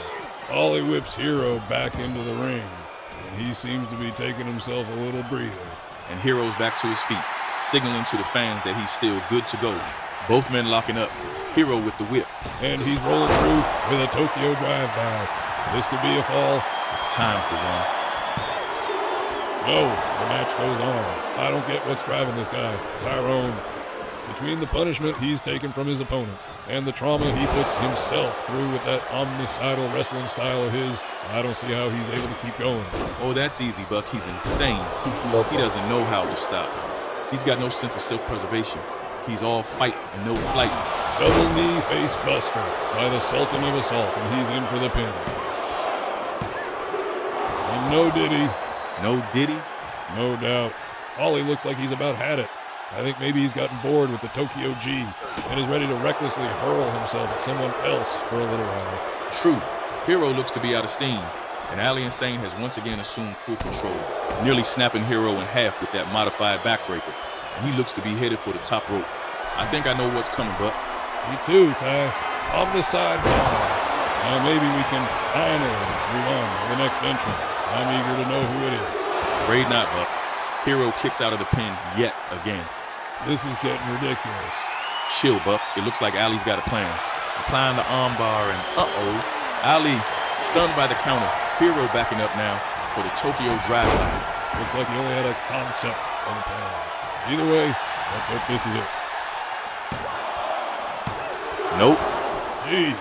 Ollie whips Hero back into the ring, and he seems to be taking himself a little breather. And Hero's back to his feet, signaling to the fans that he's still good to go. Both men locking up. Hero with the whip. And he's rolling through with a Tokyo drive-by. This could be a fall. It's time for one. No, the match goes on. I don't get what's driving this guy, Tyrone. Between the punishment he's taken from his opponent and the trauma he puts himself through with that omnicidal wrestling style of his, I don't see how he's able to keep going. Oh, that's easy, Buck. He's insane. he's local. He doesn't know how to stop. He's got no sense of self-preservation. He's all fight and no flight. Double knee face buster by the Sultan of Assault, and he's in for the pin. And no Diddy, No Diddy? no doubt. Ollie looks like he's about had it. I think maybe he's gotten bored with the Tokyo G and is ready to recklessly hurl himself at someone else for a little while. True. Hero looks to be out of steam, and Ali Insane has once again assumed full control, nearly snapping Hero in half with that modified backbreaker. And he looks to be headed for the top rope. I think I know what's coming, Buck. Me too, Ty. Omnicide bomb. Now maybe we can finally move on to the next entrant. I'm eager to know who it is. Afraid not, Buck. Hero kicks out of the pin yet again. This is getting ridiculous. Chill, Buck. It looks like Ali's got a plan. Applying the armbar and Ali stunned by the counter. Hero backing up now for the Tokyo drive-by. Looks like he only had a concept of a plan. Either way, let's hope this is it. Nope. Jeez,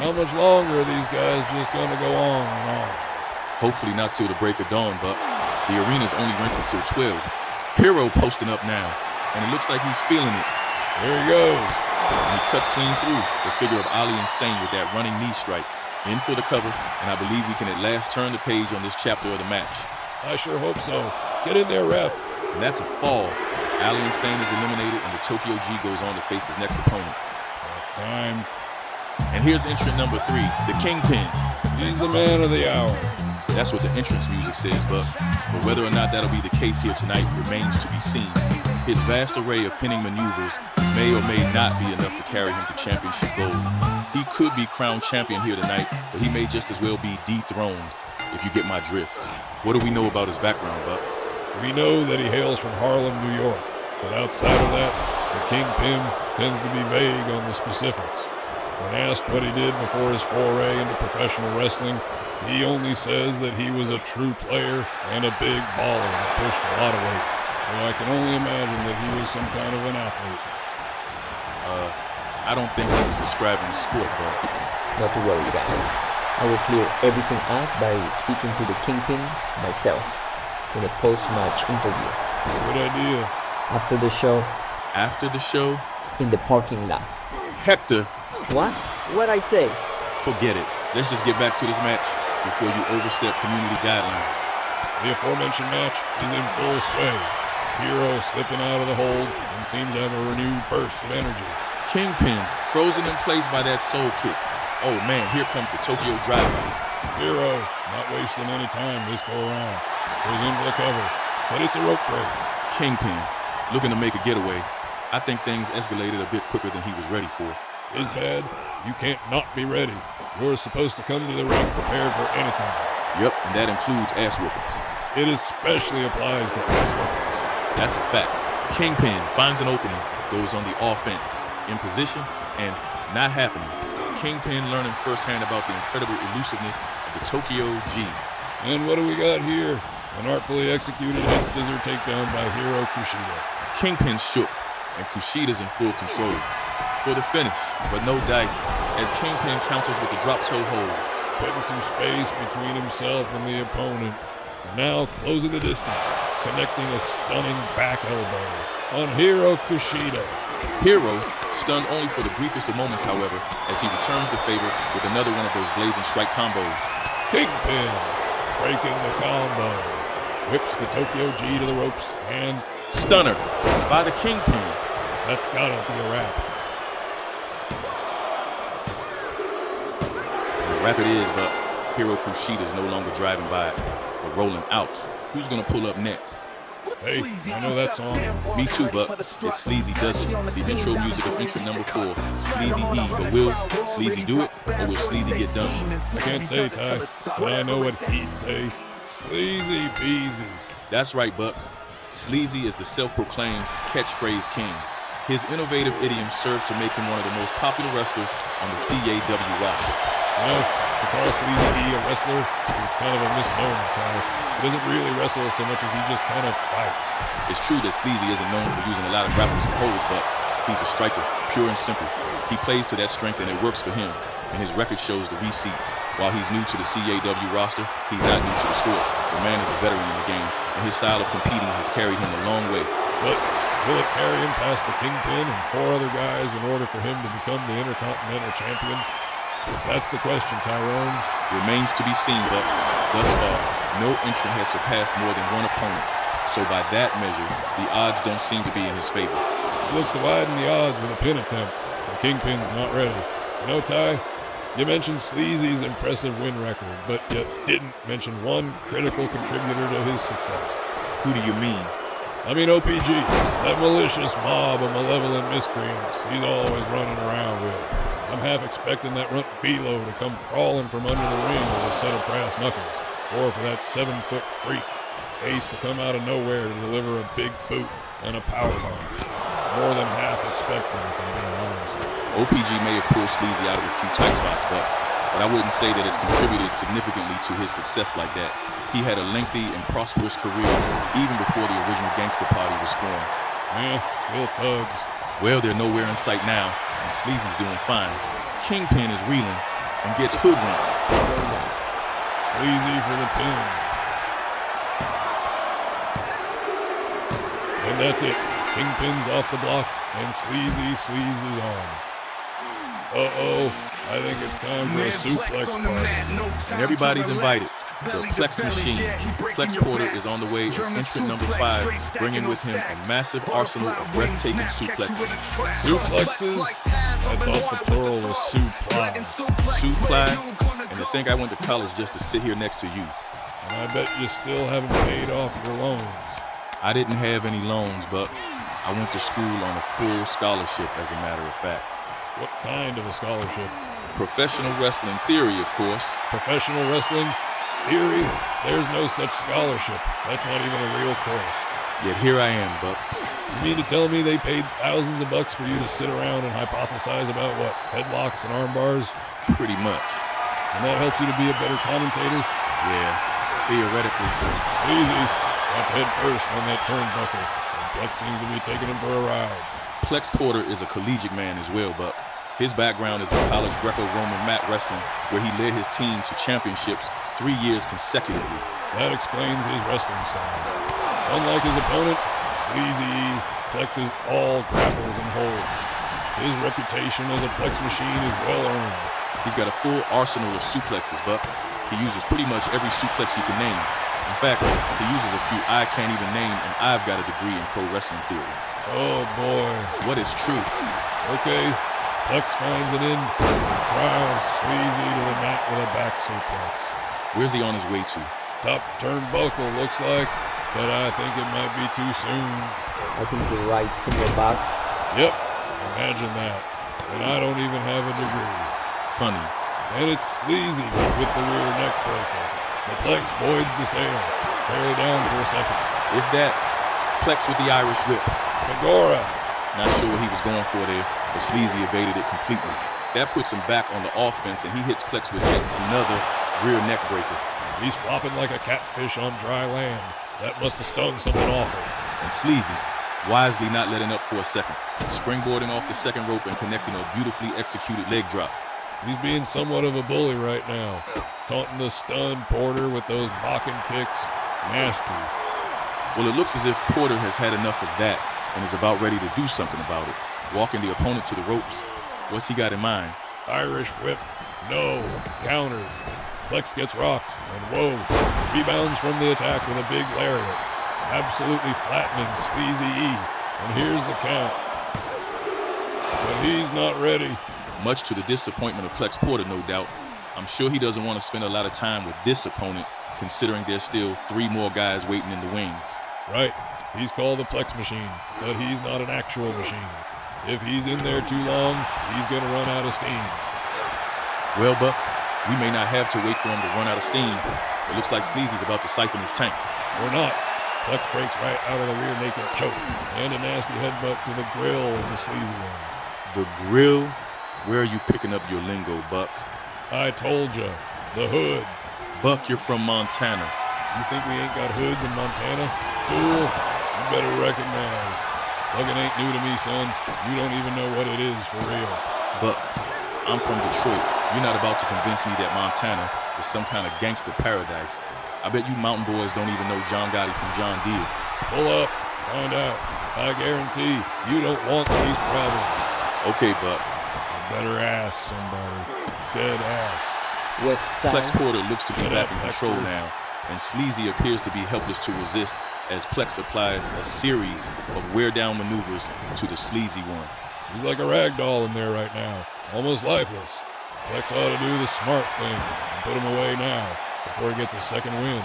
how much longer are these guys just gonna go on and on? Hopefully not till the break of dawn, Buck. The arena's only rented till 12. Hero posting up now, and it looks like he's feeling it. There he goes. And he cuts clean through the figure of Ali Insane with that running knee strike. In for the cover, and I believe we can at last turn the page on this chapter of the match. I sure hope so. Get in there, ref. And that's a fall. Ali Insane is eliminated, and the Tokyo G goes on to face his next opponent. Time. And here's entrant number 3, the Kingpin. He's the man of the hour. That's what the entrance music says, Buck. But whether or not that'll be the case here tonight remains to be seen. His vast array of pinning maneuvers may or may not be enough to carry him to championship gold. He could be crowned champion here tonight, but he may just as well be dethroned, if you get my drift. What do we know about his background, Buck? We know that he hails from Harlem, New York. But outside of that, the Kingpin tends to be vague on the specifics. When asked what he did before his foray into professional wrestling, he only says that he was a true player and a big baller that pushed a lot of weight. So I can only imagine that he was some kind of an athlete. I don't think he was describing the sport, Buck. Not to worry, guys. I will clear everything up by speaking to the Kingpin myself in a post-match interview. Good idea. After the show, After the show, in the parking lot. Hector, What? What'd I say? forget it. Let's just get back to this match before you overstep community guidelines. The aforementioned match is in full sway. Hero slipping out of the hold and seems to have a renewed burst of energy. Kingpin, frozen in place by that soul kick. Oh man, here comes the Tokyo drive-by. Hero not wasting any time this go around. Goes in for the cover, but it's a rope break. Kingpin, looking to make a getaway. I think things escalated a bit quicker than he was ready for. Is bad. You can't not be ready. You're supposed to come to the ring prepared for anything. Yep, and that includes ass whoopings. It especially applies to ass weapons. That's a fact. Kingpin finds an opening, goes on the offense, in position, and not happening. Kingpin learning firsthand about the incredible elusiveness of the Tokyo G. And what do we got here? An artfully executed head scissor takedown by Hiro Kushida. Kingpin shook, and Kushida's in full control. For the finish, but no dice, as Kingpin counters with the drop toe hold. Putting some space between himself and the opponent. And now closing the distance, connecting a stunning back elbow on Hiro Kushida. Hero, stunned only for the briefest of moments, however, as he returns the favor with another one of those blazing strike combos. Kingpin, breaking the combo. Whips the Tokyo G to the ropes, and Stunner by the Kingpin. that's gotta be a wrap. And a wrap it is, but Hiro Kushida is no longer driving by, but rolling out. Who's gonna pull up next? Hey, I know that song. Me too, but it's Sleazy Does It, the intro music of entrant number 4, Sleazy E. But will Sleazy do it, or will Sleazy get done? I can't say, Ty, but I know what he'd say. Sleazy peasy. That's right, Buck. Sleazy is the self-proclaimed catchphrase king. His innovative idioms serve to make him one of the most popular wrestlers on the CAW roster. You know, to call Sleazy E a wrestler is kind of a misnomer, Ty. He doesn't really wrestle so much as he just kind of fights. It's true that Sleazy isn't known for using a lot of grapples and holds, but he's a striker, pure and simple. He plays to that strength and it works for him, and his record shows the receipts. While he's new to the CAW roster, he's not new to the sport. The man is a veteran in the game, and his style of competing has carried him a long way. But will it carry him past the Kingpin and 4 other guys in order for him to become the Intercontinental Champion? That's the question, Tyrone. Remains to be seen, but thus far, no entrant has surpassed more than one opponent. So by that measure, the odds don't seem to be in his favor. He looks to widen the odds with a pin attempt. The Kingpin's not ready. You know, Ty, you mentioned Sleazy's impressive win record, but you didn't mention one critical contributor to his success. Who do you mean? I mean OPG, that malicious mob of malevolent miscreants he's always running around with. I'm half expecting that runt Belo to come crawling from under the ring with a set of brass knuckles, or for that 7-foot freak Ace to come out of nowhere to deliver a big boot and a powerbomb. More than half expecting, if I'm being honest. OPG may have pulled Sleazy out of a few tight spots, but I wouldn't say that it's contributed significantly to his success like that. He had a lengthy and prosperous career even before the original Gangster Party was formed. Yeah, still thugs. Well, they're nowhere in sight now, and Sleazy's doing fine. Kingpin is reeling and gets hoodwinked. Very nice. Sleazy for the pin. And that's it. Kingpin's off the block, and Sleazy sleazes on. Uh-oh, I think it's time for a suplex party. And everybody's invited. The Plex Machine. Plex Porter is on the way as entrant number 5, bringing with him a massive arsenal of breathtaking suplexes. Suplexes? I thought the plural was supply. Supply? And to think I went to college just to sit here next to you. And I bet you still haven't paid off your loans. I didn't have any loans, but I went to school on a full scholarship, as a matter of fact. What kind of a scholarship? Professional wrestling theory, of course. Professional wrestling theory? There's no such scholarship. That's not even a real course. Yet here I am, Buck. You mean to tell me they paid thousands of bucks for you to sit around and hypothesize about what? Headlocks and arm bars? Pretty much. And that helps you to be a better commentator? Yeah, theoretically. Easy. Up head first on that turnbuckle. And Plex seems to be taking him for a ride. Plex Porter is a collegiate man as well, Buck. His background is in college Greco-Roman mat wrestling, where he led his team to championships 3 years consecutively. That explains his wrestling style. Unlike his opponent, Sleazy, Plex is all grapples and holds. His reputation as a Plex machine is well earned. He's got a full arsenal of suplexes, Buck. He uses pretty much every suplex you can name. In fact, he uses a few I can't even name, and I've got a degree in pro wrestling theory. Oh boy. What is true? Okay, Plex finds it in, drives Sleazy to the mat with a back suplex. Where's he on his way to? Top turnbuckle looks like, but I think it might be too soon. I think you're right, Senior Buck. Yep, imagine that. And I don't even have a degree. Funny. And it's Sleazy with the rear neck breaker. The Plex voids the sale, barely down for a second. If that, Plex with the Irish whip. Megora. Not sure what he was going for there, but Sleazy evaded it completely. That puts him back on the offense, and he hits Plex with yet another rear neck breaker. He's flopping like a catfish on dry land. That must have stung something awful. And Sleazy, wisely not letting up for a second, springboarding off the second rope and connecting a beautifully executed leg drop. He's being somewhat of a bully right now, taunting the stunned Porter with those mocking kicks. Nasty. Well, it looks as if Porter has had enough of that and is about ready to do something about it. walking the opponent to the ropes. What's he got in mind? Irish whip. No. Counter. Plex gets rocked. And whoa. Rebounds from the attack with a big lariat. Absolutely flattening Sleazy E. And here's the count. But he's not ready. Much to the disappointment of Plex Porter, no doubt. I'm sure he doesn't want to spend a lot of time with this opponent, considering there's still 3 more guys waiting in the wings. Right. He's called the Plex machine, but he's not an actual machine. If he's in there too long, he's going to run out of steam. Well, Buck, we may not have to wait for him to run out of steam. It looks like Sleazy's about to siphon his tank. Or not. Plex breaks right out of the rear naked choke, and a nasty headbutt to the grill of the Sleazy one. The grill? Where are you picking up your lingo, Buck? I told ya. The hood. Buck, you're from Montana. You think we ain't got hoods in Montana? Fool, you better recognize. Bucking ain't new to me, son. You don't even know what it is for real. Buck, I'm from Detroit. You're not about to convince me that Montana is some kind of gangster paradise. I bet you mountain boys don't even know John Gotti from John Deere. Pull up, find out. I guarantee you don't want these problems. Okay, Buck. You better ask somebody. Dead ass. West side. Plex Porter looks to be Shut back up, in control Hector. now, and Sleazy appears to be helpless to resist as Plex applies a series of wear-down maneuvers to the Sleazy one. He's like a rag doll in there right now, almost lifeless. Plex ought to do the smart thing and put him away now before he gets a second win.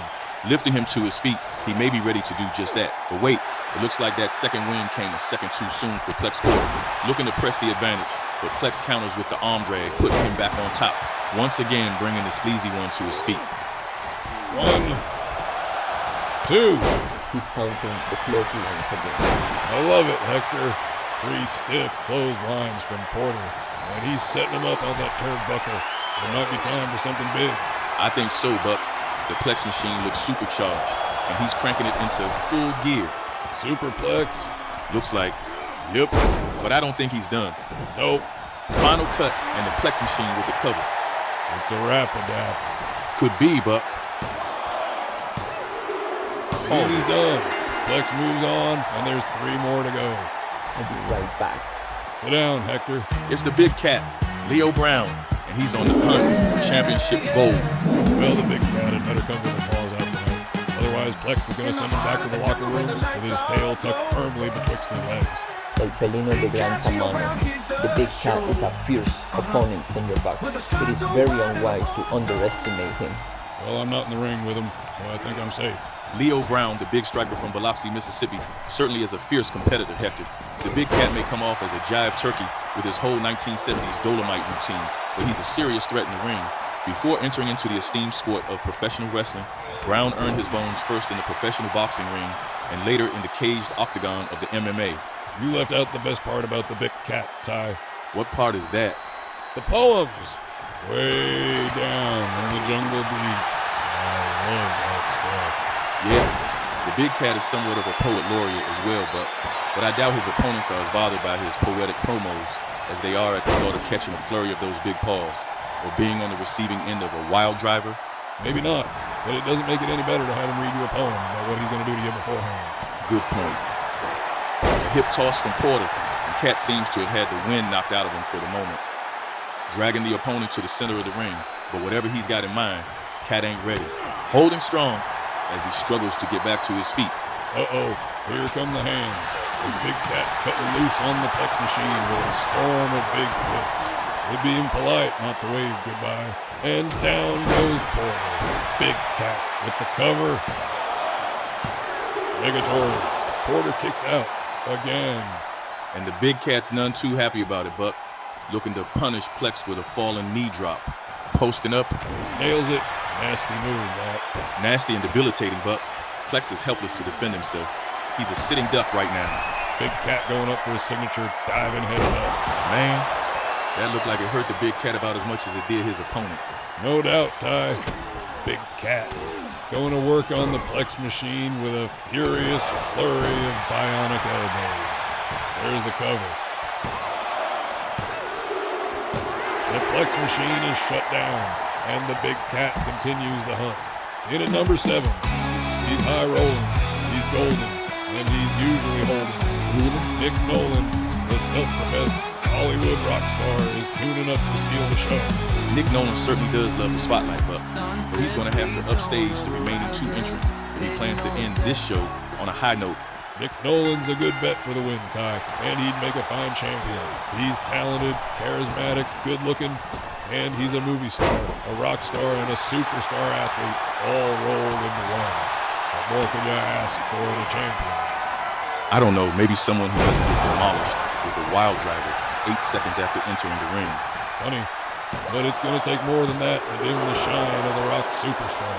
Lifting him to his feet, he may be ready to do just that. But wait, it looks like that second win came a second too soon for Plex Porter. Looking to press the advantage, but Plex counters with the arm drag, putting him back on top. Once again, bringing the Sleazy one to his feet. 1, 2. He's counting the clotheslines again. I love it, Hector. 3 stiff clotheslines from Porter, and he's setting him up on that turnbuckle. It might be time for something big. I think so, Buck. The Plex machine looks supercharged, and he's cranking it into full gear. Superplex? Looks like, Yep. but I don't think he's done. Nope. Final cut, and the Plex machine with the cover. It's a Rapidapt. Could be, Buck. Easy's done. Plex moves on, and there's 3 more to go. I'll be right back. Sit down, Hector. It's the big cat, Leo Brown, and he's on the hunt for championship gold. Well, the big cat had better come with the paws out tonight. Otherwise, Plex is going to send him back to the locker room with his tail tucked firmly betwixt his legs. El felino de gran tamaño. The big cat is a fierce opponent, Senor Buck. It is very unwise to underestimate him. Well, I'm not in the ring with him, so I think I'm safe. Leo Brown, the big striker from Biloxi, Mississippi, certainly is a fierce competitor, Hector. The big cat may come off as a jive turkey with his whole 1970s Dolomite routine, but he's a serious threat in the ring. Before entering into the esteemed sport of professional wrestling, Brown earned his bones first in the professional boxing ring and later in the caged octagon of the MMA. You left out the best part about the big cat, Ty. What part is that? The poems. Way down in the jungle deep. I love that stuff. Yes, the big cat is somewhat of a poet laureate as well, but I doubt his opponents are as bothered by his poetic promos as they are at the thought of catching a flurry of those big paws or being on the receiving end of a wild driver. Maybe not, but it doesn't make it any better to have him read you a poem about what he's going to do to you beforehand. Good point. A hip toss from Porter, and Cat seems to have had the wind knocked out of him for the moment, dragging the opponent to the center of the ring. But whatever he's got in mind, Cat ain't ready. Holding strong as he struggles to get back to his feet. Uh-oh, here come the hands. The big cat cutting loose on the Plex machine with a storm of big fists. It'd be impolite not to wave goodbye. And down goes Porter. Big cat with the cover. Negatory. Porter kicks out again. And the big cat's none too happy about it, Buck. Looking to punish Plex with a falling knee drop. Posting up. Nails it. Nasty move, that. Nasty and debilitating, Buck. Plex is helpless to defend himself. He's a sitting duck right now. Big cat going up for his signature, diving head up. Man, that looked like it hurt the big cat about as much as it did his opponent. No doubt, Ty. Big cat going to work on the Plex machine with a furious flurry of bionic elbows. There's the cover. The Plex machine is shut down, and the big cat continues the hunt. In at number 7, he's high rolling, he's golden, and he's usually holding. Nick Nolan, the self-professed Hollywood rock star is tuning up to steal the show. Nick Nolan certainly does love the spotlight, Buck, but he's going to have to upstage the remaining 2 entrants if he plans to end this show on a high note. Nick Nolan's a good bet for the win, Ty, and he'd make a fine champion. He's talented, charismatic, good-looking, and he's a movie star, a rock star, and a superstar athlete, all rolled into one. What more could you ask for in a champion? I don't know, maybe someone who doesn't get demolished with a wild driver 8 seconds after entering the ring. Funny, but it's going to take more than that to dim the shine of the rock superstar.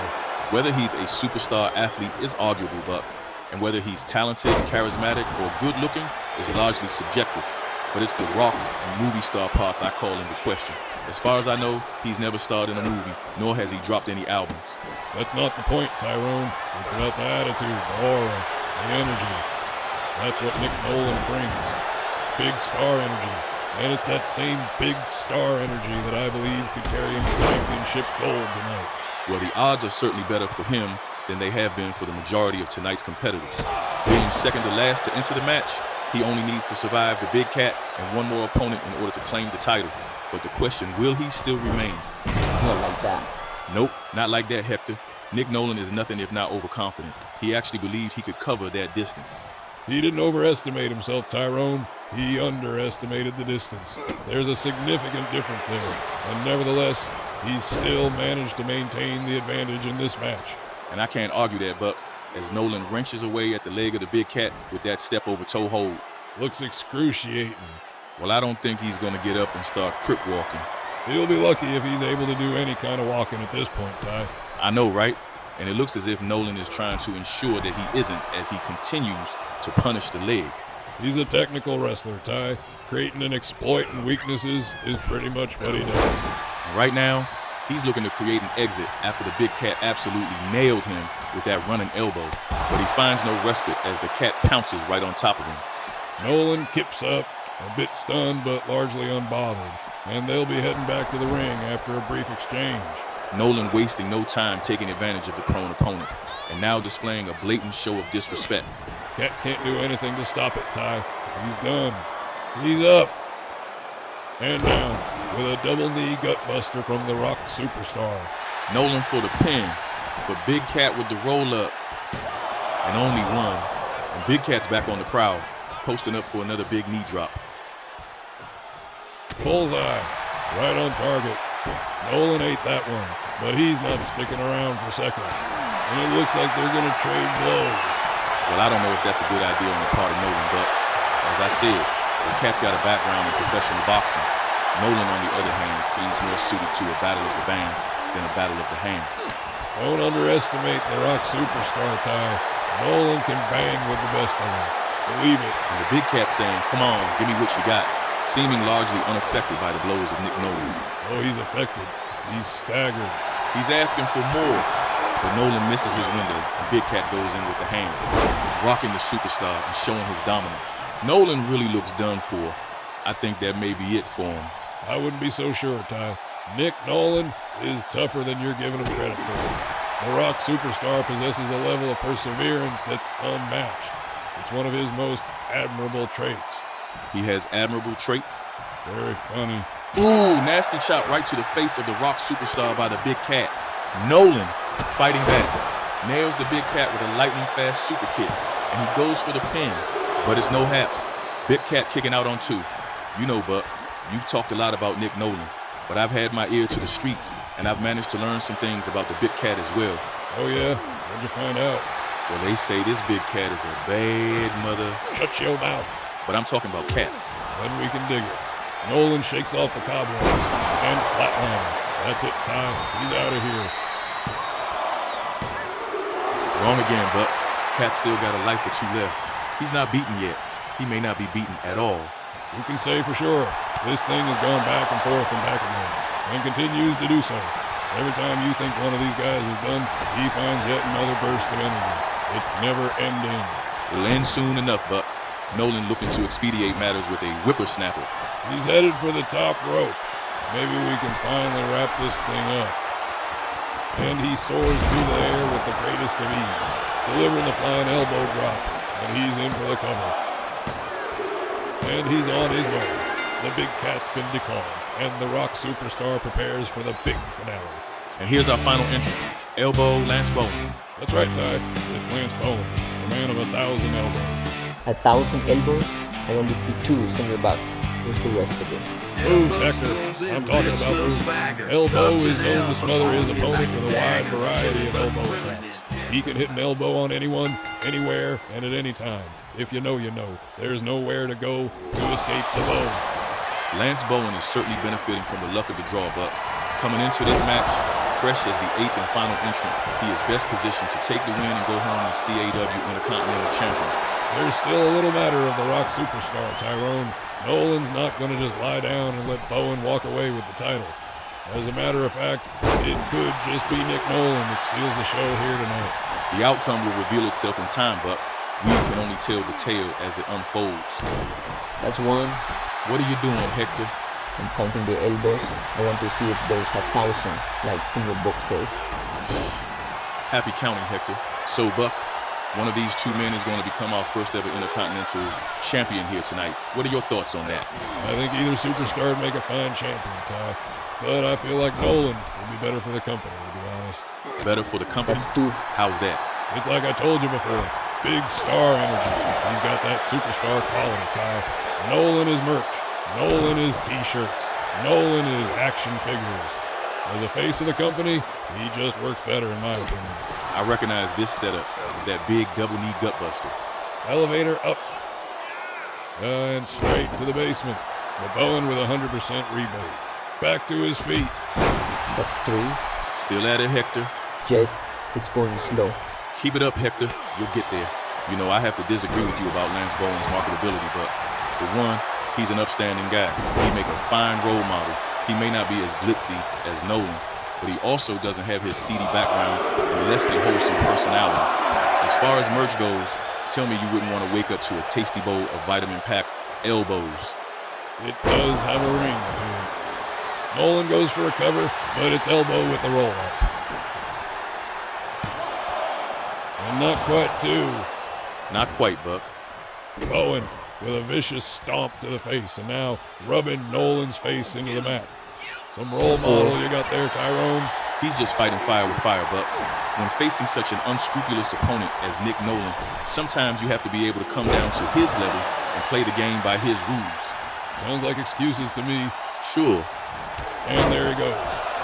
Whether he's a superstar athlete is arguable, Buck, and whether he's talented, charismatic, or good-looking is largely subjective. But it's the rock and movie star parts I call into question. As far as I know, he's never starred in a movie, nor has he dropped any albums. That's not the point, Tyrone. It's about the attitude, the aura, the energy. That's what Nick Nolan brings. Big star energy. And it's that same big star energy that I believe could carry him to championship gold tonight. Well, the odds are certainly better for him than they have been for the majority of tonight's competitors. Being second to last to enter the match, he only needs to survive the Big Cat and one more opponent in order to claim the title. But the question, will he, still remains. Not like that. Nope, not like that, Hector. Nick Nolan is nothing if not overconfident. He actually believed he could cover that distance. He didn't overestimate himself, Tyrone. He underestimated the distance. There's a significant difference there. And nevertheless, he's still managed to maintain the advantage in this match. And I can't argue that, Buck, as Nolan wrenches away at the leg of the Big Cat with that step-over-toe hold. Looks excruciating. Well, I don't think he's going to get up and start crip walking. He'll be lucky if he's able to do any kind of walking at this point, Ty. I know, right? And it looks as if Nolan is trying to ensure that he isn't as he continues to punish the leg. He's a technical wrestler, Ty. Creating and exploiting weaknesses is pretty much what he does. And right now, he's looking to create an exit after the Big Cat absolutely nailed him with that running elbow. But he finds no respite as the Cat pounces right on top of him. Nolan kips up, a bit stunned but largely unbothered, and they'll be heading back to the ring after a brief exchange. Nolan wasting no time taking advantage of the prone opponent, and now displaying a blatant show of disrespect. Cat can't do anything to stop it, Ty. He's done. He's up. And down with a double knee gutbuster from the Rock superstar. Nolan for the pin, but Big Cat with the roll up, and only one. And Big Cat's back on the prowl, posting up for another big knee drop. Bullseye, right on target. Nolan ate that one, but he's not sticking around for seconds. And it looks like they're gonna trade blows. Well, I don't know if that's a good idea on the part of Nolan, but as I said, the Cat's got a background in professional boxing. Nolan, on the other hand, seems more suited to a battle of the bands than a battle of the hands. Don't underestimate the Rock superstar, Ty. Nolan can bang with the best of them. Believe it. And the Big Cat saying, "Come on, give me what you got," seeming largely unaffected by the blows of Nick Nolan. Oh, he's affected. He's staggered. He's asking for more, but Nolan misses his window, and Big Cat goes in with the hands, rocking the superstar and showing his dominance. Nolan really looks done for. I think that may be it for him. I wouldn't be so sure, Ty. Nick Nolan is tougher than you're giving him credit for. The Rock superstar possesses a level of perseverance that's unmatched. It's one of his most admirable traits. He has admirable traits. Very funny. Ooh, nasty chop right to the face of the Rock superstar by the Big Cat. Nolan fighting back, nails the Big Cat with a lightning-fast super kick, and he goes for the pin, but it's no haps. Big Cat kicking out on 2. You know, Buck, you've talked a lot about Nick Nolan, but I've had my ear to the streets, and I've managed to learn some things about the Big Cat as well. Oh yeah? What'd you find out? Well, they say this Big Cat is a bad mother. Shut your mouth. But I'm talking about Cat. Then we can dig it. Nolan shakes off the cobwebs and flatliner. That's it, Ty. He's out of here. Wrong again, Buck. Cat's still got a life or 2 left. He's not beaten yet. He may not be beaten at all. Who can say for sure? This thing has gone back and forth and back again, and continues to do so. Every time you think one of these guys is done, he finds yet another burst of energy. It's never ending. It'll end soon enough, Buck. Nolan looking to expedite matters with a whippersnapper. He's headed for the top rope. Maybe we can finally wrap this thing up. And he soars through the air with the greatest of ease, delivering the flying elbow drop, and he's in for the cover. And he's on his way. The big cat's been declawed, and the Rock superstar prepares for the big finale. And here's our final entrant, Elbow Lance Bowen. That's right, Ty. It's Lance Bowen, the man of 1,000 elbows. 1,000 elbows? I only see 2 in your back. Where's the rest of them? Moves, Hector. I'm talking about moves. Elbow is known to smother his opponent with a wide variety of elbow attacks. He can hit an elbow on anyone, anywhere, and at any time. If you know, you know. There's nowhere to go to escape the blow. Lance Bowen is certainly benefiting from the luck of the draw, but coming into this match, fresh as the 8th and final entrant, he is best positioned to take the win and go home as CAW Intercontinental Champion. There's still a little matter of the Rock superstar, Tyrone. Nolan's not going to just lie down and let Bowen walk away with the title. As a matter of fact, it could just be Nick Nolan that steals the show here tonight. The outcome will reveal itself in time, but we can only tell the tale as it unfolds. That's 1. What are you doing, Hector? I'm counting the elbows. I want to see if there's 1,000, like Senior Book says. Happy counting, Hector. So, Buck, one of these 2 men is going to become our first ever Intercontinental Champion here tonight. What are your thoughts on that? I think either superstar would make a fine champion, Ty. But I feel like Nolan would be better for the company, to be honest. Better for the company? That's 2. How's that? It's like I told you before. Big star energy. He's got that superstar quality, Ty. Nolan is merch. Nolan is t-shirts. Nolan is action figures. As a face of the company, he just works better in my opinion. I recognize this setup as that big double knee gutbuster. Elevator up. And straight to the basement. The Bowen with 100% rebate. Back to his feet. That's 3. Still at it, Hector. Jess, it's going slow. Keep it up, Hector. You'll get there. You know, I have to disagree with you about Lance Bowen's marketability, but for one, he's an upstanding guy. He make a fine role model. He may not be as glitzy as Nolan, but he also doesn't have his seedy background and less than wholesome personality. As far as merch goes, tell me you wouldn't want to wake up to a tasty bowl of vitamin-packed elbows. It does have a ring to it. Nolan goes for a cover, but it's elbow with the roll-up. And not quite 2. Not quite, Buck. Bowen with a vicious stomp to the face, and now rubbing Nolan's face into the mat. Some role model you got there, Tyrone. He's just fighting fire with fire, Buck. When facing such an unscrupulous opponent as Nick Nolan, sometimes you have to be able to come down to his level and play the game by his rules. Sounds like excuses to me. Sure. And there he goes.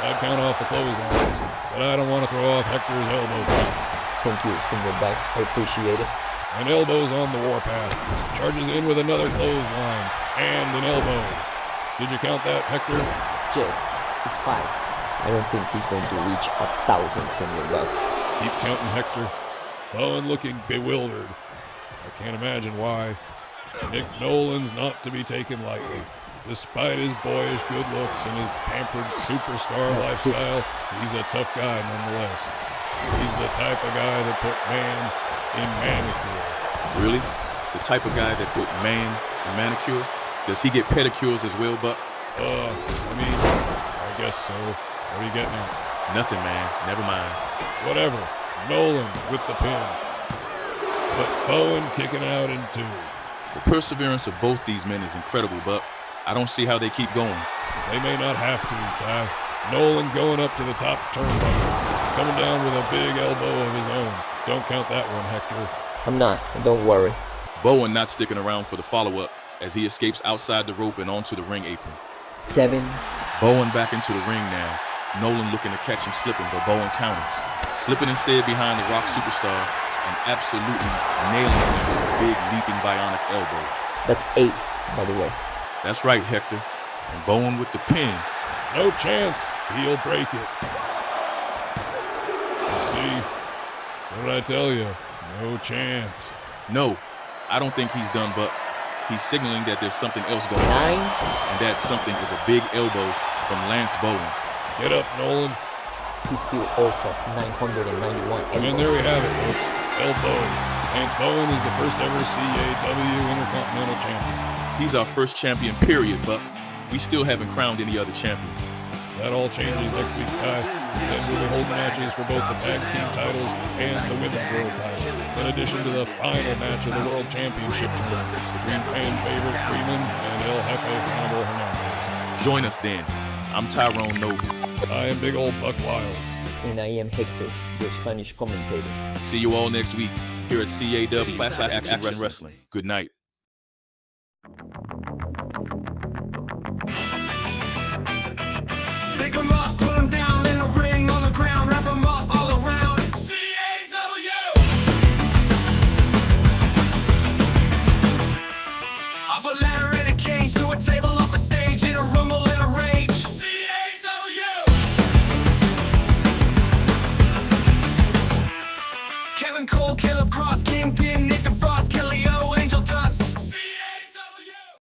I'd count off the clotheslines, but I don't want to throw off Hector's elbow count. Thank you, Senior Back. I appreciate it. And elbows on the warpath. Charges in with another clothesline and an elbow. Did you count that, Hector? Jess, it's 5. I don't think he's going to reach 1,000, Senior Back. Keep counting, Hector. Bowen looking bewildered. I can't imagine why. Nick Nolan's not to be taken lightly. Despite his boyish good looks and his pampered superstar That's lifestyle, he's a tough guy nonetheless. He's the type of guy that put man in manicure. Really? The type of guy that put man in manicure? Does he get pedicures as well, Buck? I guess so. What are you getting at? Nothing, man. Never mind. Whatever. Nolan with the pin. But Bowen kicking out in 2. The perseverance of both these men is incredible, Buck. I don't see how they keep going. They may not have to, Ty. Nolan's going up to the top turnbuckle, coming down with a big elbow of his own. Don't count that one, Hector. I'm not. Don't worry. Bowen not sticking around for the follow-up as he escapes outside the rope and onto the ring apron. 7. Bowen back into the ring now. Nolan looking to catch him slipping, but Bowen counters. Slipping instead behind the Rock superstar and absolutely nailing him with a big leaping bionic elbow. That's 8, by the way. That's right, Hector. And Bowen with the pin. No chance. He'll break it. You see? What did I tell you? No chance. No, I don't think he's done, Buck. He's signaling that there's something else going 9. on. And that something is a big elbow from Lance Bowen. Get up, Nolan. He still also has 991 elbows. And there we have it, folks. Elbow. Lance Bowen is the first ever CAW Intercontinental Champion. He's our first champion, period, Buck. We still haven't crowned any other champions. That all changes next week, Ty. Then we'll be holding matches for both the tag team titles and the women's world title, in addition to the final match of the World Championship tournament between fan favorite Freeman and El Jefe Hannibal Hernandez. Join us then. I'm Tyrone Noble. I am Big Old Buck Wild. And I am Hector, your Spanish commentator. See you all next week here at CAW Classic Action Wrestling. Good night. They can lock